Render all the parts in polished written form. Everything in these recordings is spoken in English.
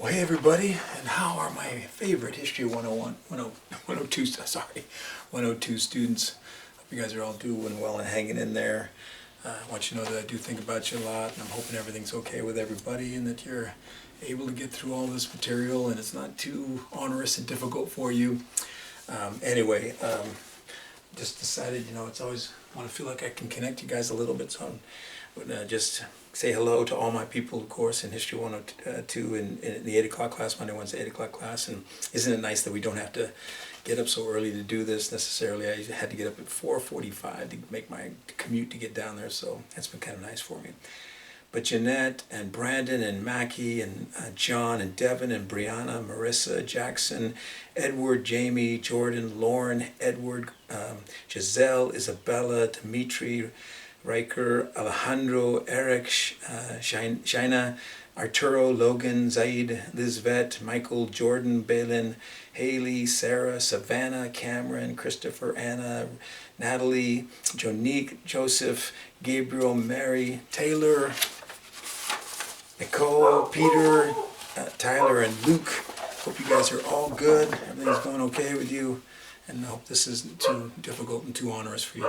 Well, hey everybody, and how are my favorite History 101, 102, sorry, 102 students? Hope you guys are all doing well and hanging in there. I want you to know that I do think about you a lot, and I'm hoping everything's okay with everybody and that you're able to get through all this material and it's not too onerous and difficult for you. Anyway, just decided, it's always, I want to feel like I can connect you guys a little bit, so I'm going to just say hello to all my people, of course, in History 102 in the 8 o'clock class, Monday, Wednesday, 8 o'clock class. And isn't it nice that we don't have to get up so early to do this necessarily? I had to get up at 4:45 to make my commute to get down there, so that's been kind of nice for me. But Jeanette and Brandon and Mackie and John and Devin and Brianna, Marissa, Jackson, Edward, Jamie, Jordan, Lauren, Edward, Giselle, Isabella, Dimitri, Riker, Alejandro, Eric, Shaina, Arturo, Logan, Zaid, Lizvet, Michael, Jordan, Balin, Haley, Sarah, Savannah, Cameron, Christopher, Anna, Natalie, Jonique, Joseph, Gabriel, Mary, Taylor, Nicole, Peter, Tyler, and Luke. Hope you guys are all good. Everything's going okay with you. And I hope this isn't too difficult and too onerous for you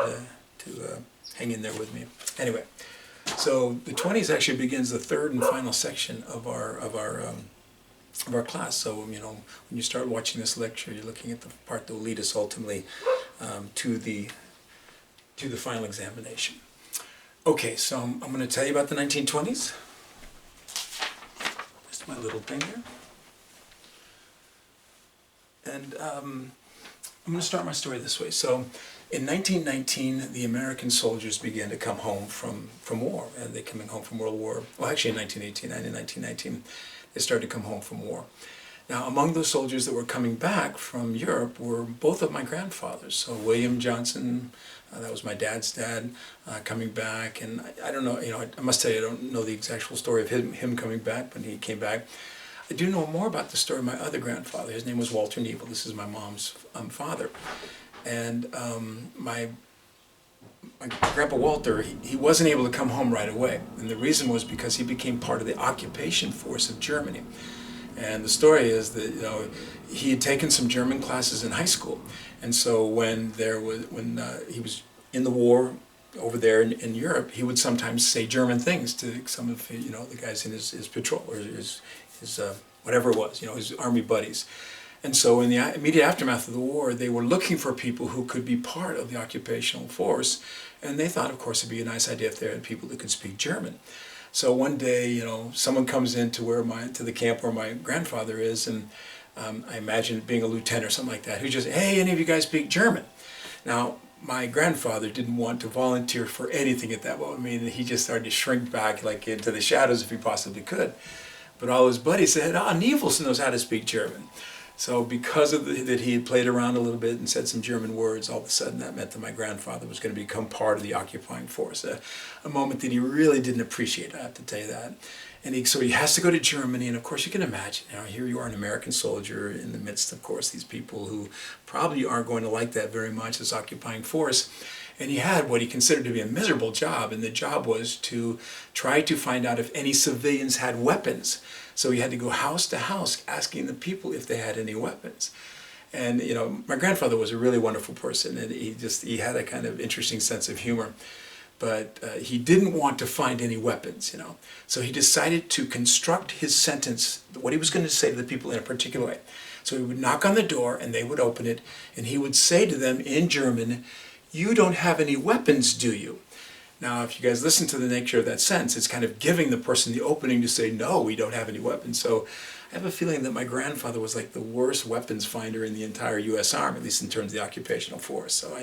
to hang in there with me. Anyway, so the 20s actually begins the third and final section of our class. So when you start watching this lecture, you're looking at the part that will lead us ultimately to the final examination. Okay, so I'm going to tell you about the 1920s. Just my little thing here, and I'm going to start my story this way. So in 1919, the American soldiers began to come home from war, and they're coming home from World War. Well, actually, in 1918 and in 1919, they started to come home from war. Now, among those soldiers that were coming back from Europe were both of my grandfathers. So William Johnson, that was my dad's dad, coming back, and I don't know. I must tell you, I don't know the actual story of him coming back, but he came back. I do know more about the story of my other grandfather. His name was Walter Neville. This is my mom's father. And my Grandpa Walter, he wasn't able to come home right away. And the reason was because he became part of the occupation force of Germany. And the story is that he had taken some German classes in high school. And so when he was in the war over there in Europe, he would sometimes say German things to some of the guys in his patrol or his whatever it was, his army buddies. And so in the immediate aftermath of the war, they were looking for people who could be part of the occupational force. And they thought, of course, it'd be a nice idea if they had people that could speak German. So one day, someone comes into to the camp where my grandfather is, and I imagine it being a lieutenant or something like that, who just, hey, any of you guys speak German? Now, my grandfather didn't want to volunteer for anything at that moment. I mean, he just started to shrink back like into the shadows if he possibly could. But all his buddies said, Nevels knows how to speak German. So because of that he had played around a little bit and said some German words, all of a sudden that meant that my grandfather was going to become part of the occupying force. A moment that he really didn't appreciate, I have to tell you that. And so he has to go to Germany, and of course you can imagine, here you are, an American soldier in the midst, of course, these people who probably aren't going to like that very much, this occupying force. And he had what he considered to be a miserable job, and the job was to try to find out if any civilians had weapons. So he had to go house to house asking the people if they had any weapons. And my grandfather was a really wonderful person, and he had a kind of interesting sense of humor. But he didn't want to find any weapons, So he decided to construct his sentence, what he was going to say to the people, in a particular way. So he would knock on the door, and they would open it, and he would say to them in German, "You don't have any weapons, do you?" Now, if you guys listen to the nature of that sentence, it's kind of giving the person the opening to say, no, we don't have any weapons. So I have a feeling that my grandfather was like the worst weapons finder in the entire U.S. Army, at least in terms of the occupational force. So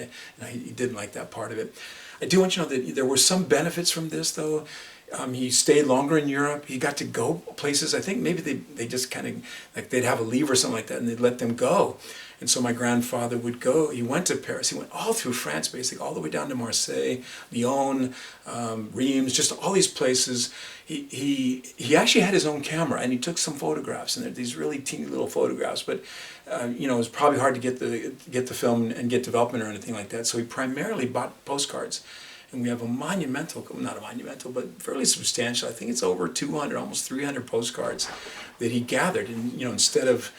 he didn't like that part of it. I do want you to know that there were some benefits from this, though. He stayed longer in Europe. He got to go places. I think maybe they just kind of, like they'd have a leave or something like that, and they'd let them go. And so my grandfather would go, he went to Paris, he went all through France basically, all the way down to Marseille, Lyon, Reims, just all these places. He actually had his own camera, and he took some photographs, and they're these really teeny little photographs, but it was probably hard to get the film and get development or anything like that. So he primarily bought postcards. and we have a monumental, not a monumental, but fairly substantial, I think it's over 200, almost 300 postcards that he gathered. And, you know, instead of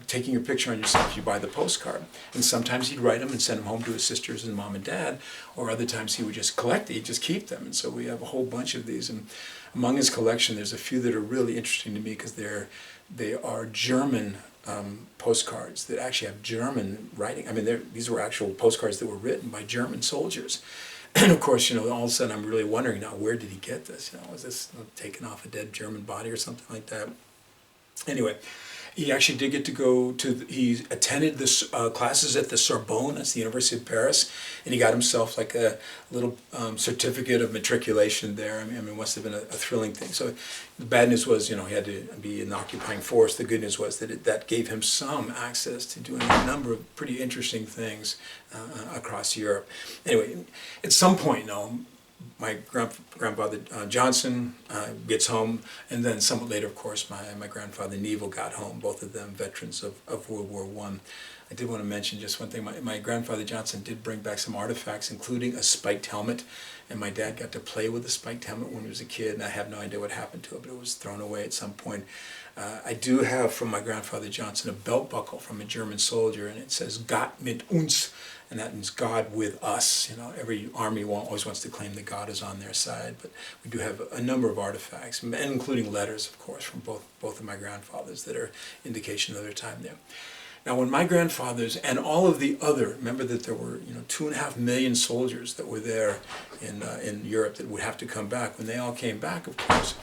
taking your picture on yourself, you buy the postcard. And sometimes he'd write them and send them home to his sisters and mom and dad, or other times he would just collect it, he'd just keep them. And so we have a whole bunch of these. And among his collection, there's a few that are really interesting to me because they are German postcards that actually have German writing. I mean, these were actual postcards that were written by German soldiers. And of course, you know, all of a sudden I'm really wondering now, where did he get this? You know, was this taken off a dead German body or something like that? Anyway, he actually did get to go to, he attended this classes at the Sorbonne, that's the University of Paris, and he got himself like a little certificate of matriculation there. I mean, it must have been a thrilling thing. So the bad news was, you know, he had to be in the occupying force. The good news was that that gave him some access to doing a number of pretty interesting things across Europe. Anyway, at some point, you know, my grandfather Johnson gets home, and then somewhat later, of course, my grandfather Neville got home, both of them veterans of World War I. I did want to mention just one thing. My grandfather Johnson did bring back some artifacts, including a spiked helmet, and my dad got to play with the spiked helmet when he was a kid, and I have no idea what happened to it, but it was thrown away at some point. I do have from my grandfather Johnson a belt buckle from a German soldier, and it says "Gott mit uns," and that means God with us. You know, every army always wants to claim that God is on their side, but we do have a number of artifacts, and including letters, of course, from both of my grandfathers that are indication of their time there. Now, when my grandfathers and all of the other, remember that there were 2.5 million soldiers that were there in Europe that would have to come back. When they all came back, of course,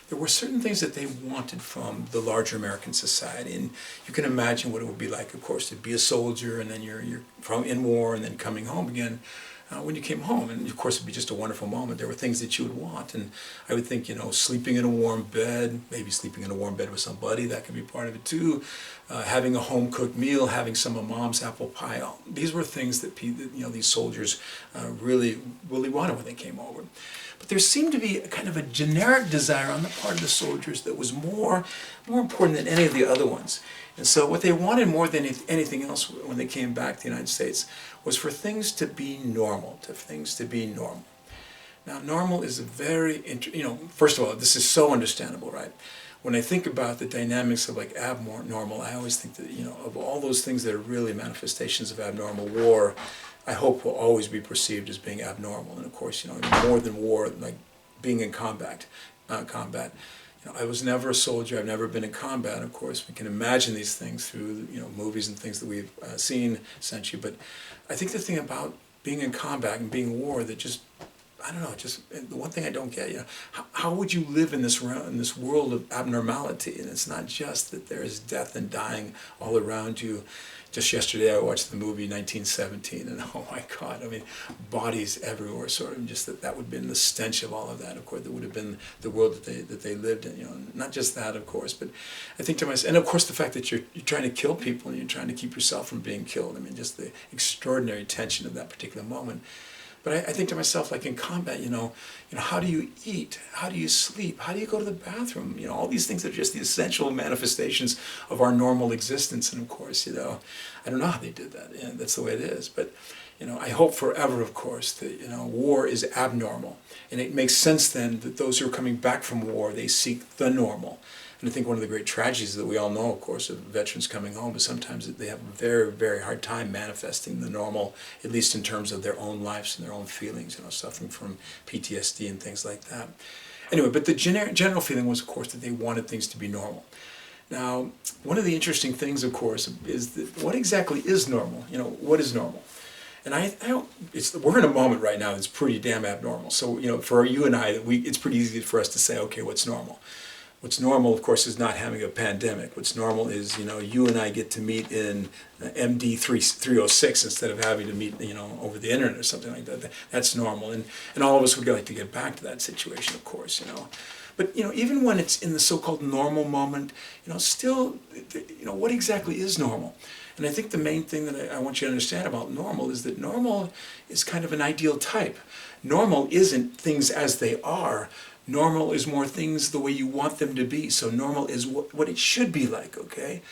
there were certain things that they wanted from the larger American society, and you can imagine what it would be like, of course, to be a soldier and then you're from in war and then coming home again. When you came home, and of course it'd be just a wonderful moment. There were things that you would want, and I would think, sleeping in a warm bed, maybe sleeping in a warm bed with somebody, that could be part of it too. Having a home-cooked meal, having some of mom's apple pie. These were things that these soldiers really wanted when they came over. But there seemed to be a kind of a generic desire on the part of the soldiers that was more important than any of the other ones. And so what they wanted more than anything else when they came back to the United States was for things to be normal, Now, normal is a very, first of all, this is so understandable, right? When I think about the dynamics of like abnormal, I always think that, of all those things that are really manifestations of abnormal, war, I hope will always be perceived as being abnormal. And of course, more than war, like being in combat. I was never a soldier. I've never been in combat. Of course, we can imagine these things through movies and things that we've seen essentially. But I think the thing about being in combat and being in war that just the one thing I don't get, how would you live in this world of abnormality? And it's not just that there is death and dying all around you. Just yesterday I watched the movie 1917, and oh my God, I mean, bodies everywhere, sort of, just that would have been the stench of all of that, of course, that would have been the world that they lived in, not just that, of course, but I think to myself, and of course the fact that you're trying to kill people and you're trying to keep yourself from being killed, I mean, just the extraordinary tension of that particular moment. But I think to myself, like in combat, how do you eat? How do you sleep? How do you go to the bathroom? All these things are just the essential manifestations of our normal existence. And of course, I don't know how they did that. That's the way it is. But, I hope forever, of course, that, war is abnormal. And it makes sense then that those who are coming back from war, they seek the normal. And I think one of the great tragedies that we all know, of course, of veterans coming home is sometimes that they have a very, very hard time manifesting the normal, at least in terms of their own lives and their own feelings, suffering from PTSD and things like that. Anyway, but the general feeling was, of course, that they wanted things to be normal. Now, one of the interesting things, of course, is that what exactly is normal? What is normal? And we're in a moment right now that's pretty damn abnormal. So, for you and I, it's pretty easy for us to say, okay, what's normal? What's normal, of course, is not having a pandemic. What's normal is, you and I get to meet in MD 306 instead of having to meet, over the internet or something like that. That's normal. And all of us would like to get back to that situation, of course, But, even when it's in the so-called normal moment, still, what exactly is normal? And I think the main thing that I want you to understand about normal is that normal is kind of an ideal type. Normal isn't things as they are. Normal is more things the way you want them to be. So normal is what it should be like, okay?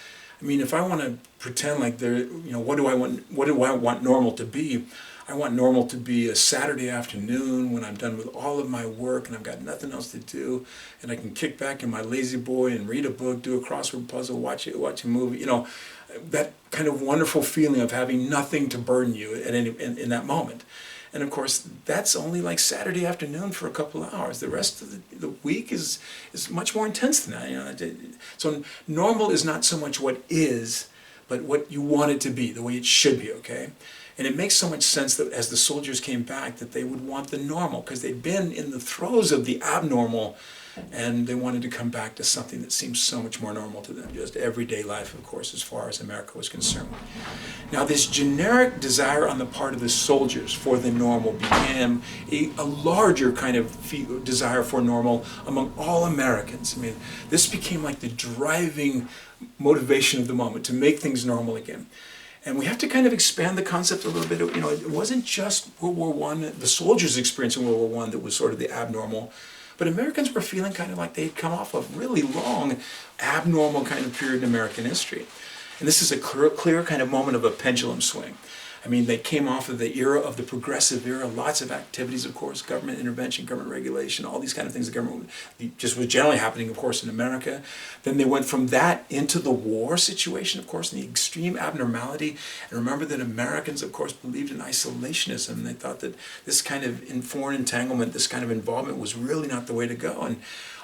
I mean, if I want to pretend like what do I want normal to be? I want normal to be a Saturday afternoon when I'm done with all of my work and I've got nothing else to do, and I can kick back in my lazy boy and read a book, do a crossword puzzle, watch a movie. You know, that kind of wonderful feeling of having nothing to burden you in that moment. And of course, that's only like Saturday afternoon for a couple of hours. The rest of the week is much more intense than that. You know? So normal is not so much what is, but what you want it to be, the way it should be, okay? And it makes so much sense that as the soldiers came back that they would want the normal, because they'd been in the throes of the abnormal, and they wanted to come back to something that seems so much more normal to them, just everyday life, of course, as far as America was concerned. Now, this generic desire on the part of the soldiers for the normal became a larger kind of desire for normal among all Americans. I mean, this became like the driving motivation of the moment to make things normal again. And we have to kind of expand the concept a little bit. You know, it wasn't just World War I, the soldiers' experience in World War I that was sort of the abnormal. But Americans were feeling kind of like they'd come off a really long, abnormal kind of period in American history. And this is a clear kind of moment of a pendulum swing. I mean, they came off of the era of the progressive era, lots of activities, of course, government intervention, government regulation, all these kind of things the government just was generally happening, of course, in America. Then they went from that into the war situation, of course, and the extreme abnormality. And remember that Americans, of course, believed in isolationism. And they thought that this kind of foreign entanglement, this kind of involvement was really not the way to go. And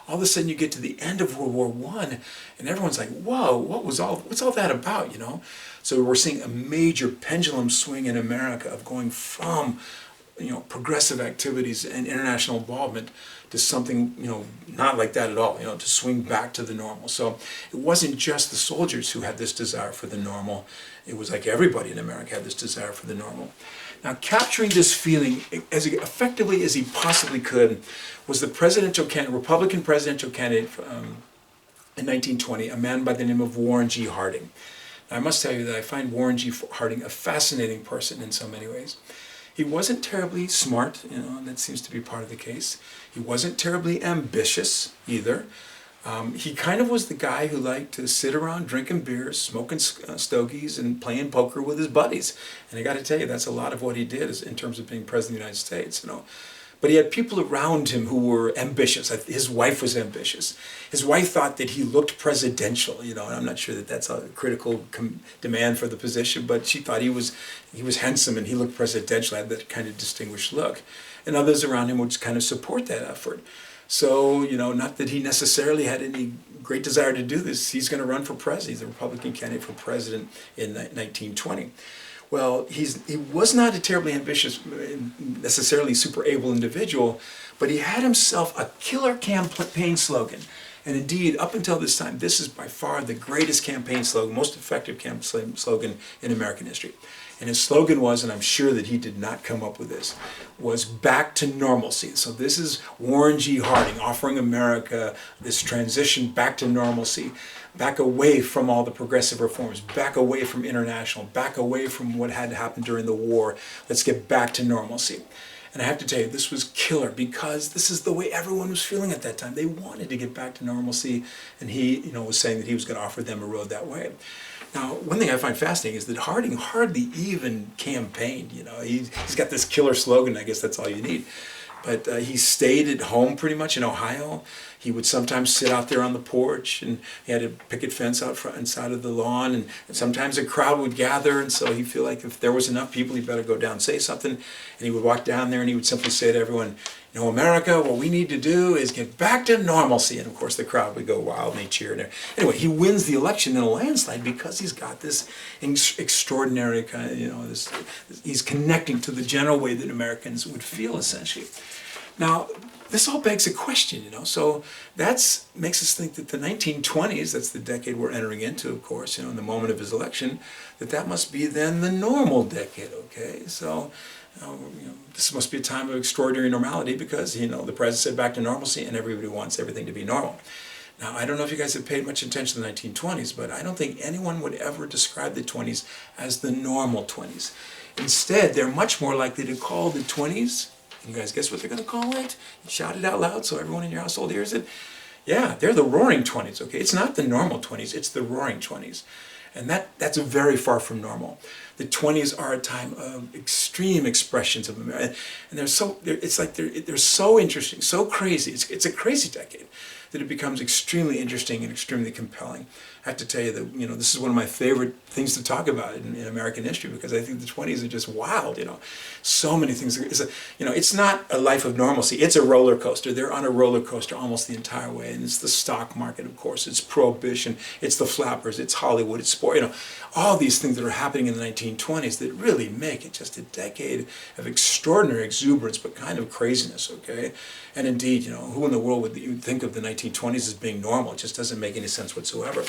all of a sudden you get to the end of World War I, and everyone's like, whoa, what's all that about, you know? So we're seeing a major pendulum swing in America of going from, you know, progressive activities and international involvement to something, you know, not like that at all, you know, to swing back to the normal. So it wasn't just the soldiers who had this desire for the normal. It was like everybody in America had this desire for the normal. Now, capturing this feeling as effectively as he possibly could was the Republican presidential candidate in 1920, a man by the name of Warren G. Harding. Now, I must tell you that I find Warren G. Harding a fascinating person in so many ways. He wasn't terribly smart, you know, and that seems to be part of the case. He wasn't terribly ambitious either. He kind of was the guy who liked to sit around drinking beers, smoking stogies, and playing poker with his buddies. And I got to tell you, that's a lot of what he did in terms of being president of the United States, you know. But he had people around him who were ambitious. His wife was ambitious. His wife thought that he looked presidential, you know, and I'm not sure that that's a critical demand for the position, but she thought he was handsome and he looked presidential, had that kind of distinguished look. And others around him would kind of support that effort. So, you know, not that he necessarily had any great desire to do this. He's going to run for president. He's a Republican candidate for president in 1920. Well, he was not a terribly ambitious, necessarily super able individual, but he had himself a killer campaign slogan. And indeed, up until this time, this is by far the greatest campaign slogan, most effective campaign slogan in American history. And his slogan was, and I'm sure that he did not come up with this, was back to normalcy. So this is Warren G. Harding offering America this transition back to normalcy, back away from all the progressive reforms, back away from international, back away from what had happened during the war. Let's get back to normalcy. And I have to tell you, this was killer because this is the way everyone was feeling at that time. They wanted to get back to normalcy, and he, you know, was saying that he was going to offer them a road that way. Now, one thing I find fascinating is that Harding hardly even campaigned. You know, he's got this killer slogan. I guess that's all you need. But he stayed at home pretty much in Ohio. He would sometimes sit out there on the porch, and he had a picket fence out front inside of the lawn, and sometimes a crowd would gather, and so he'd feel like if there was enough people, he'd better go down and say something. And he would walk down there and he would simply say to everyone, you know, America, what we need to do is get back to normalcy. And of course the crowd would go wild and they cheer. Anyway, he wins the election in a landslide because he's got this extraordinary kind of, you know, he's connecting to the general way that Americans would feel essentially. Now, this all begs a question, you know, so that makes us think that the 1920s, that's the decade we're entering into, of course, you know, in the moment of his election, that must be then the normal decade, okay? So, you know, this must be a time of extraordinary normality because, you know, the president said back to normalcy and everybody wants everything to be normal. Now, I don't know if you guys have paid much attention to the 1920s, but I don't think anyone would ever describe the 20s as the normal 20s. Instead, they're much more likely to call the 20s, you guys guess what they're going to call it? Shout it out loud so everyone in your household hears it. Yeah, they're the roaring 20s, okay? It's not the normal 20s, it's the roaring 20s. And that's very far from normal. The 20s are a time of extreme expressions of America, and they're so interesting, so crazy. It's a crazy decade that it becomes extremely interesting and extremely compelling. I have to tell you that, this is one of my favorite things to talk about in American history, because I think the 20s are just wild, So many things. It's not a life of normalcy. It's a roller coaster. They're on a roller coaster almost the entire way. And it's the stock market, of course. It's Prohibition. It's the flappers. It's Hollywood. It's sport. All these things that are happening in the 1920s that really make it just a decade of extraordinary exuberance, but kind of craziness, okay? And indeed, who in the world would you think of the 1920s as being normal? It just doesn't make any sense whatsoever.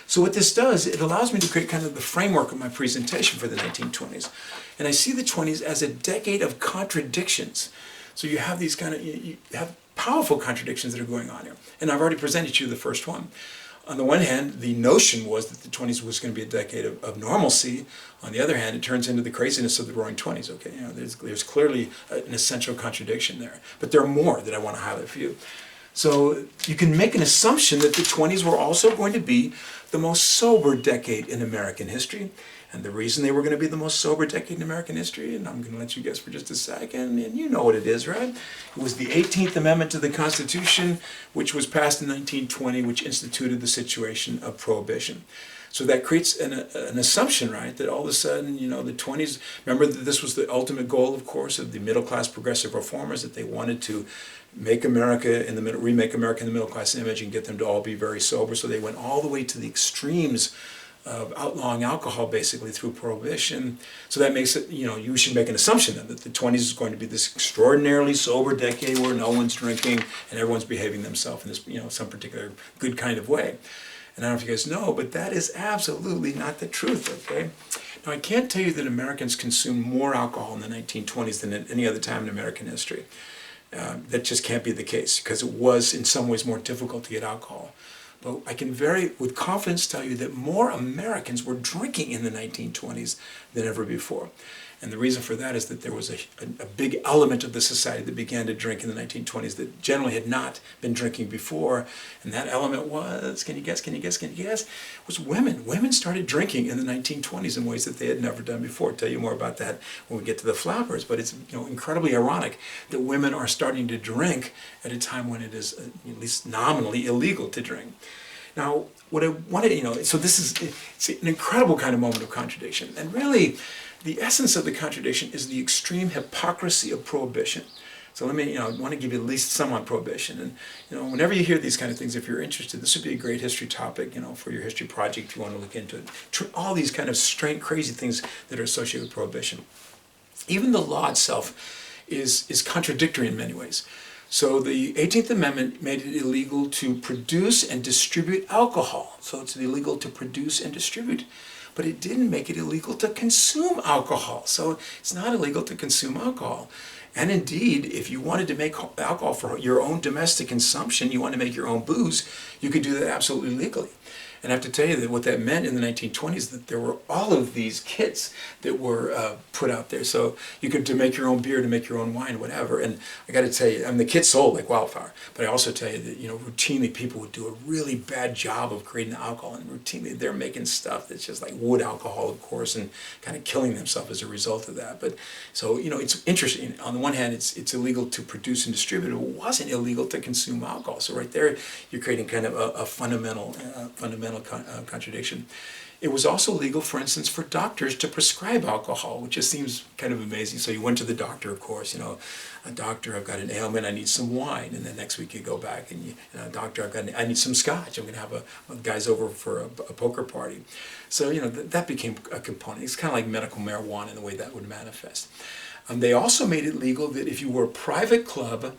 So what this does, it allows me to create kind of the framework of my presentation for the 1920s. And I see the 20s as a decade of contradictions. So you have these you have powerful contradictions that are going on here. And I've already presented you the first one. On the one hand, the notion was that the 20s was going to be a decade of normalcy. On the other hand, it turns into the craziness of the roaring 20s. Okay, there's clearly an essential contradiction there. But there are more that I want to highlight for you. So you can make an assumption that the 20s were also going to be the most sober decade in American history. And the reason they were going to be the most sober decade in American history, and I'm going to let you guess for just a second, and you know what it is, right? It was the 18th Amendment to the Constitution, which was passed in 1920, which instituted the situation of Prohibition. So that creates an assumption, right, that all of a sudden, the 20s, remember that this was the ultimate goal, of course, of the middle-class progressive reformers, that they wanted to make America in the middle, remake America in the middle-class image and get them to all be very sober. So they went all the way to the extremes of outlawing alcohol, basically, through Prohibition. So that makes it, you should make an assumption then that the 20s is going to be this extraordinarily sober decade where no one's drinking and everyone's behaving themselves in this, some particular good kind of way. And I don't know if you guys know, but that is absolutely not the truth, okay? Now, I can't tell you that Americans consumed more alcohol in the 1920s than at any other time in American history. That just can't be the case, because it was in some ways more difficult to get alcohol. But I can with confidence tell you that more Americans were drinking in the 1920s than ever before. And the reason for that is that there was a big element of the society that began to drink in the 1920s that generally had not been drinking before. And that element was, can you guess, was women. Women started drinking in the 1920s in ways that they had never done before. I'll tell you more about that when we get to the flappers. But it's incredibly ironic that women are starting to drink at a time when it is at least nominally illegal to drink. Now, what I wanted, so it's an incredible kind of moment of contradiction. And really, the essence of the contradiction is the extreme hypocrisy of Prohibition. So let me, I want to give you at least some on Prohibition. And, whenever you hear these kind of things, if you're interested, this would be a great history topic, for your history project if you want to look into it. All these kind of strange, crazy things that are associated with Prohibition. Even the law itself is contradictory in many ways. So the 18th Amendment made it illegal to produce and distribute alcohol. So it's illegal to produce and distribute. But it didn't make it illegal to consume alcohol. So it's not illegal to consume alcohol. And indeed, if you wanted to make alcohol for your own domestic consumption, you want to make your own booze, you could do that absolutely legally. And I have to tell you that what that meant in the 1920s, that there were all of these kits that were put out there. So you could to make your own beer, to make your own wine, whatever. And I got to tell you, the kits sold like wildfire. But I also tell you that, routinely people would do a really bad job of creating alcohol. And routinely they're making stuff that's just like wood alcohol, of course, and kind of killing themselves as a result of that. But so, it's interesting. On the one hand, it's illegal to produce and distribute. It wasn't illegal to consume alcohol. So right there, you're creating kind of a fundamental contradiction. It was also legal, for instance, for doctors to prescribe alcohol, which just seems kind of amazing. So you went to the doctor, of course, a doctor, I've got an ailment, I need some wine. And then next week you go back and doctor, I need some scotch. I'm going to have a guys over for a poker party. So, that became a component. It's kind of like medical marijuana in the way that would manifest. They also made it legal that if you were a private club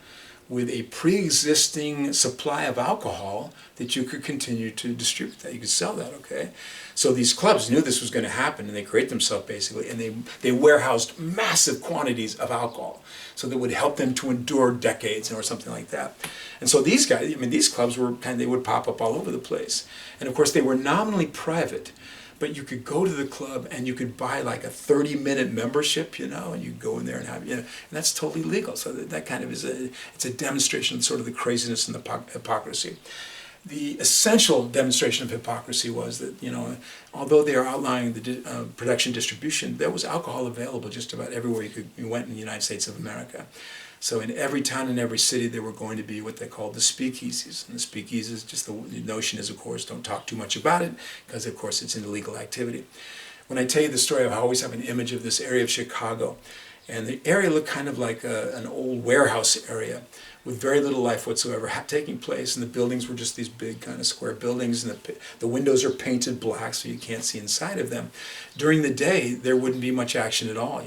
with a pre-existing supply of alcohol, that you could continue to distribute that. You could sell that, okay? So these clubs knew this was going to happen, and they create themselves basically, and they warehoused massive quantities of alcohol, so that would help them to endure decades or something like that. And so these guys, these clubs were they would pop up all over the place. And of course, they were nominally private, but you could go to the club and you could buy like a 30-minute membership, and you go in there and have, and that's totally legal. So that kind of it's a demonstration of sort of the craziness and the hypocrisy. the essential demonstration of hypocrisy was that, although they are outlining the production distribution, there was alcohol available just about everywhere you went in the United States of America. So in every town and every city, there were going to be what they called the speakeasies. And the speakeasies, just the notion is, of course, don't talk too much about it, because, of course, it's an illegal activity. When I tell you the story, I always have an image of this area of Chicago. And the area looked kind of like an old warehouse area with very little life whatsoever taking place. And the buildings were just these big kind of square buildings. And the windows are painted black so you can't see inside of them. During the day, there wouldn't be much action at all,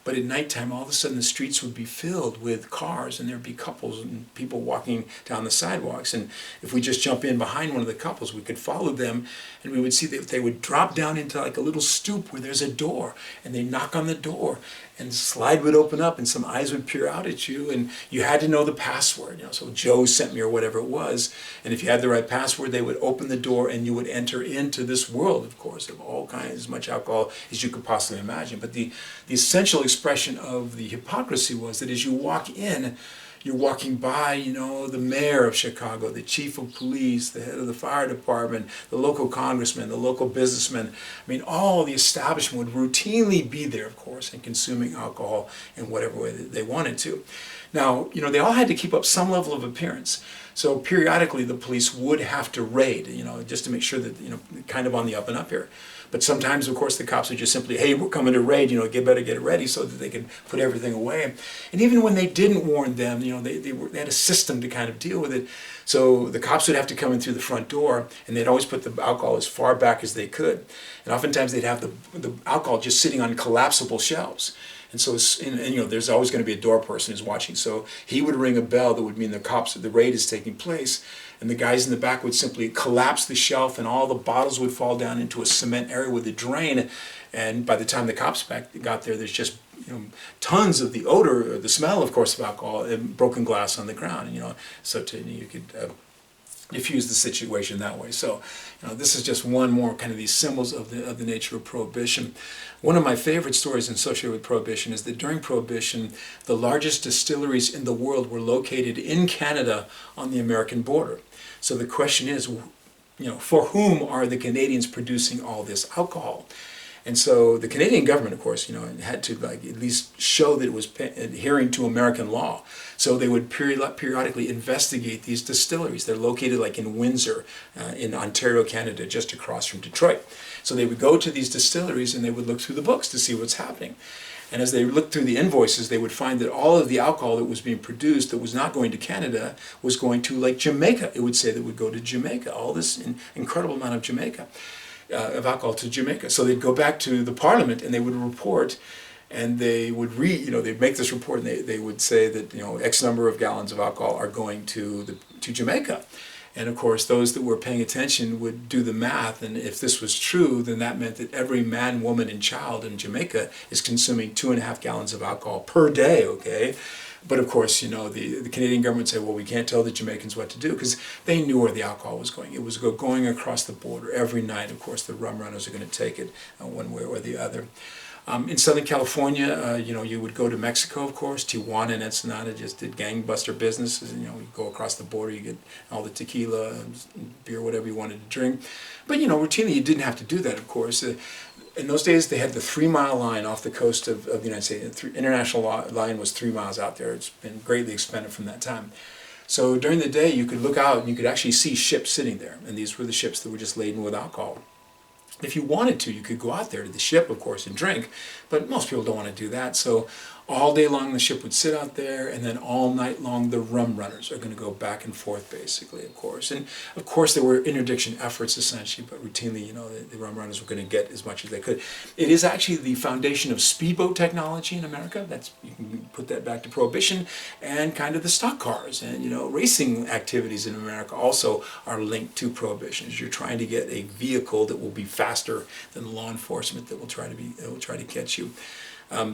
But at nighttime, all of a sudden, the streets would be filled with cars, and there'd be couples and people walking down the sidewalks. And if we just jump in behind one of the couples, we could follow them, and we would see that they would drop down into like a little stoop where there's a door, and they knock on the door, and the slide would open up, and some eyes would peer out at you, and you had to know the password. So Joe sent me or whatever it was, and if you had the right password, they would open the door, and you would enter into this world, of course, of all kinds, as much alcohol as you could possibly imagine. But the essential expression of the hypocrisy was that as you walk in, you're walking by, the mayor of Chicago, the chief of police, the head of the fire department, the local congressman, the local businessman. All the establishment would routinely be there, of course, and consuming alcohol in whatever way that they wanted to. Now, they all had to keep up some level of appearance. So periodically the police would have to raid, just to make sure that, kind of on the up and up here. But sometimes, of course, the cops would just simply, hey, we're coming to raid, better get it ready so that they could put everything away. And even when they didn't warn them, they had a system to kind of deal with it. So the cops would have to come in through the front door, and they'd always put the alcohol as far back as they could. And oftentimes they'd have the alcohol just sitting on collapsible shelves. And so, there's always going to be a door person who's watching. So he would ring a bell that would mean the raid is taking place. And the guys in the back would simply collapse the shelf, and all the bottles would fall down into a cement area with a drain. And by the time the cops got there, there's just tons of the odor, the smell, of course, of alcohol and broken glass on the ground. So you could diffuse the situation that way. So, this is just one more kind of these symbols of the nature of Prohibition. One of my favorite stories associated with Prohibition is that during Prohibition, the largest distilleries in the world were located in Canada on the American border. So the question is, for whom are the Canadians producing all this alcohol? And so the Canadian government, of course, had to at least show that it was adhering to American law. So they would periodically investigate these distilleries. They're located like in Windsor, in Ontario, Canada, just across from Detroit. So they would go to these distilleries and they would look through the books to see what's happening. And as they looked through the invoices, they would find that all of the alcohol that was being produced that was not going to Canada was going to like Jamaica. It would say that it would go to Jamaica, all this incredible amount of of alcohol to Jamaica. So they'd go back to the Parliament and they would report, and they would they'd make this report, and they would say that X number of gallons of alcohol are going to Jamaica. And of course, those that were paying attention would do the math, and if this was true, then that meant that every man, woman, and child in Jamaica is consuming 2.5 gallons of alcohol per day, okay? But of course, the Canadian government said, well, we can't tell the Jamaicans what to do, because they knew where the alcohol was going. It was going across the border every night. Of course, the rum runners are going to take it one way or the other. In Southern California, you would go to Mexico, of course. Tijuana and Ensenada just did gangbuster businesses. You go across the border, you get all the tequila, beer, whatever you wanted to drink. But, routinely you didn't have to do that, of course. In those days, they had the 3-mile line off the coast of the United States. The international line was 3 miles out there. It's been greatly expanded from that time. So during the day, you could look out and you could actually see ships sitting there. And these were the ships that were just laden with alcohol. If you wanted to, you could go out there to the ship, of course, and drink, but most people don't want to do that. So all day long the ship would sit out there, and then all night long the rum runners are going to go back and forth, basically, of course. And of course there were interdiction efforts, essentially, but routinely, the rum runners were going to get as much as they could. It is actually the foundation of speedboat technology in America. You can put that back to Prohibition, and kind of the stock cars and, racing activities in America also are linked to Prohibition. As you're trying to get a vehicle that will be faster than law enforcement that will try to catch you.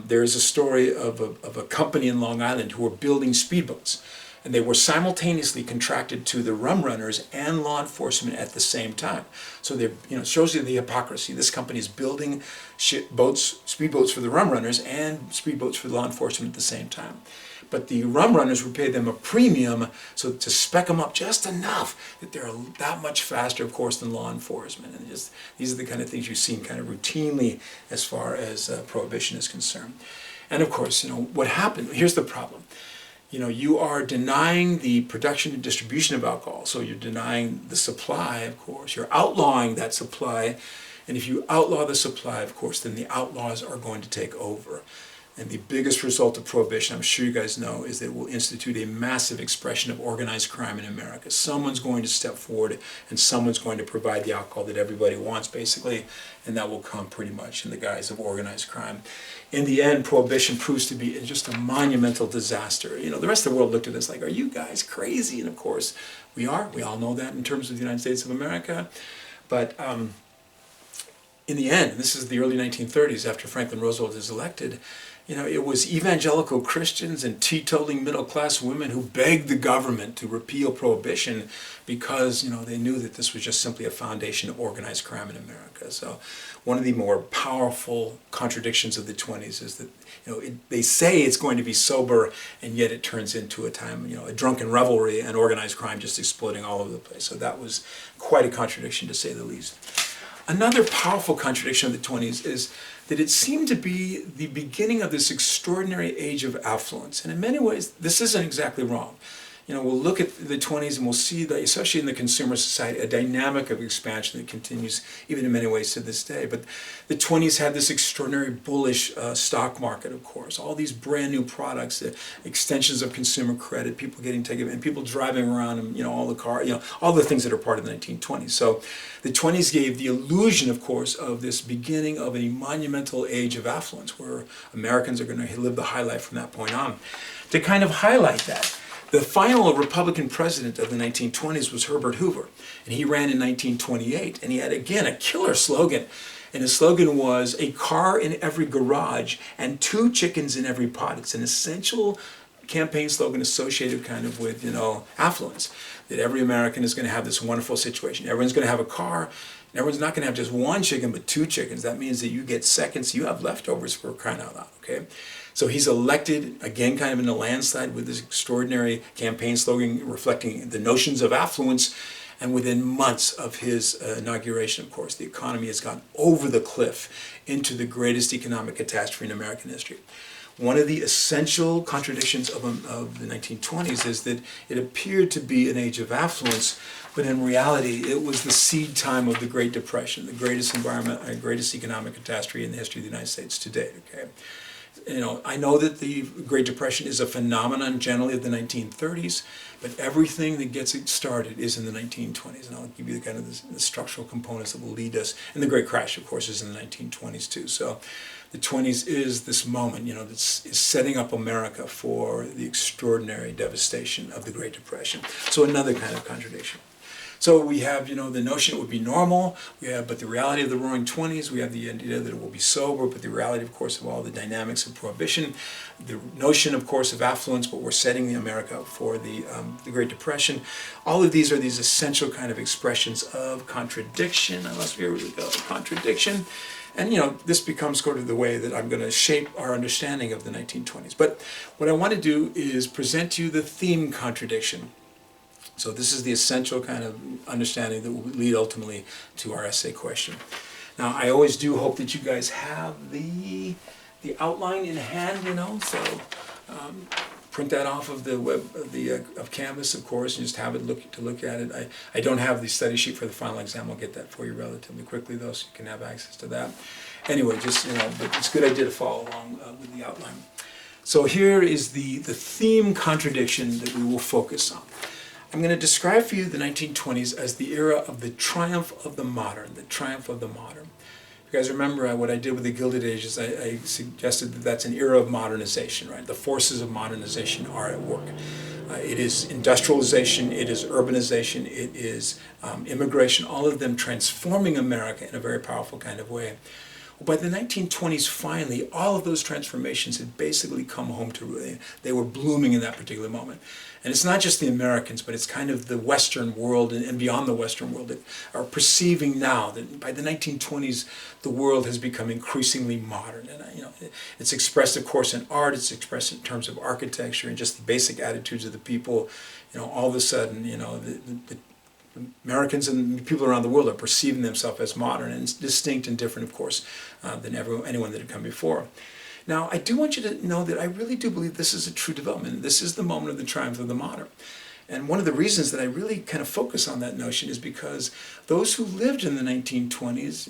There is a story of a company in Long Island who were building speedboats, and they were simultaneously contracted to the rum runners and law enforcement at the same time. So it shows you the hypocrisy. This company is building speedboats for the rum runners and speedboats for law enforcement at the same time. but the rum runners would pay them a premium so to spec them up just enough that they're that much faster, of course, than law enforcement. And just these are the kind of things you've seen kind of routinely as far as prohibition is concerned. And of course, what happened, here's the problem. You are denying the production and distribution of alcohol, so you're denying the supply, of course. You're outlawing that supply, and if you outlaw the supply, of course, then the outlaws are going to take over. And the biggest result of prohibition, I'm sure you guys know, is that it will institute a massive expression of organized crime in America. Someone's going to step forward, and someone's going to provide the alcohol that everybody wants, basically, and that will come pretty much in the guise of organized crime. In the end, prohibition proves to be just a monumental disaster. The rest of the world looked at us like, are you guys crazy? And of course, we are. We all know that in terms of the United States of America. But in the end, this is the early 1930s after Franklin Roosevelt is elected, it was evangelical Christians and teetotaling middle-class women who begged the government to repeal prohibition because, they knew that this was just simply a foundation of organized crime in America. So one of the more powerful contradictions of the 20s is that, they say it's going to be sober, and yet it turns into a time, a drunken revelry and organized crime just exploding all over the place. So that was quite a contradiction, to say the least. Another powerful contradiction of the 20s is that it seemed to be the beginning of this extraordinary age of affluence. And in many ways, this isn't exactly wrong. We'll look at the 20s and we'll see that, especially in the consumer society, a dynamic of expansion that continues even in many ways to this day. But the 20s had this extraordinary bullish stock market, of course. All these brand new products, extensions of consumer credit, people getting taken, and people driving around, and all the car, all the things that are part of the 1920s. So the 20s gave the illusion, of course, of this beginning of a monumental age of affluence where Americans are going to live the high life from that point on. To kind of highlight that, the final Republican president of the 1920s was Herbert Hoover, and he ran in 1928, and he had, again, a killer slogan. And his slogan was, a car in every garage and 2 chickens in every pot. It's an essential campaign slogan associated kind of with, affluence, that every American is going to have this wonderful situation. Everyone's going to have a car. Everyone's not going to have just 1 chicken, but 2 chickens. That means that you get seconds, you have leftovers, for crying out loud, okay? So he's elected, again, kind of in a landslide with this extraordinary campaign slogan reflecting the notions of affluence. And within months of his inauguration, of course, the economy has gone over the cliff into the greatest economic catastrophe in American history. One of the essential contradictions of the 1920s is that it appeared to be an age of affluence, but in reality, it was the seed time of the Great Depression, the greatest greatest economic catastrophe in the history of the United States to date, okay? I know that the Great Depression is a phenomenon generally of the 1930s, but everything that gets it started is in the 1920s. And I'll give you the kind of the structural components that will lead us. And the Great Crash, of course, is in the 1920s too. So the 20s is this moment, that is setting up America for the extraordinary devastation of the Great Depression. So another kind of contradiction. So we have, the notion it would be normal, but the reality of the Roaring Twenties, we have the idea that it will be sober, but the reality, of course, of all the dynamics of prohibition, the notion, of course, of affluence, but we're setting America up for the Great Depression. All of these are these essential kind of expressions of contradiction. Here we go, contradiction. And, this becomes sort of the way that I'm going to shape our understanding of the 1920s. But what I want to do is present to you the theme contradiction. So this is the essential kind of understanding that will lead ultimately to our essay question. Now, I always do hope that you guys have the outline in hand, so print that off of the web of Canvas, of course, and just have it look at it. I don't have the study sheet for the final exam. I'll get that for you relatively quickly, though, so you can have access to that. Anyway, just but it's a good idea to follow along with the outline. So here is the theme contradiction that we will focus on. I'm going to describe for you the 1920s as the era of the triumph of the modern, the triumph of the modern. If you guys remember what I did with the Gilded Age is I suggested that that's an era of modernization, right? The forces of modernization are at work. It is industrialization, it is urbanization, it is immigration, all of them transforming America in a very powerful kind of way. By the 1920s, finally, all of those transformations had basically come home to, they were blooming in that particular moment. And it's not just the Americans, but it's kind of the Western world and beyond the Western world that are perceiving now that by the 1920s, the world has become increasingly modern. And it's expressed, of course, in art. It's expressed in terms of architecture and just the basic attitudes of the people. All of a sudden, the Americans and people around the world are perceiving themselves as modern and distinct and different, of course, than anyone that had come before. Now, I do want you to know that I really do believe this is a true development. This is the moment of the triumph of the modern. And one of the reasons that I really kind of focus on that notion is because those who lived in the 1920s,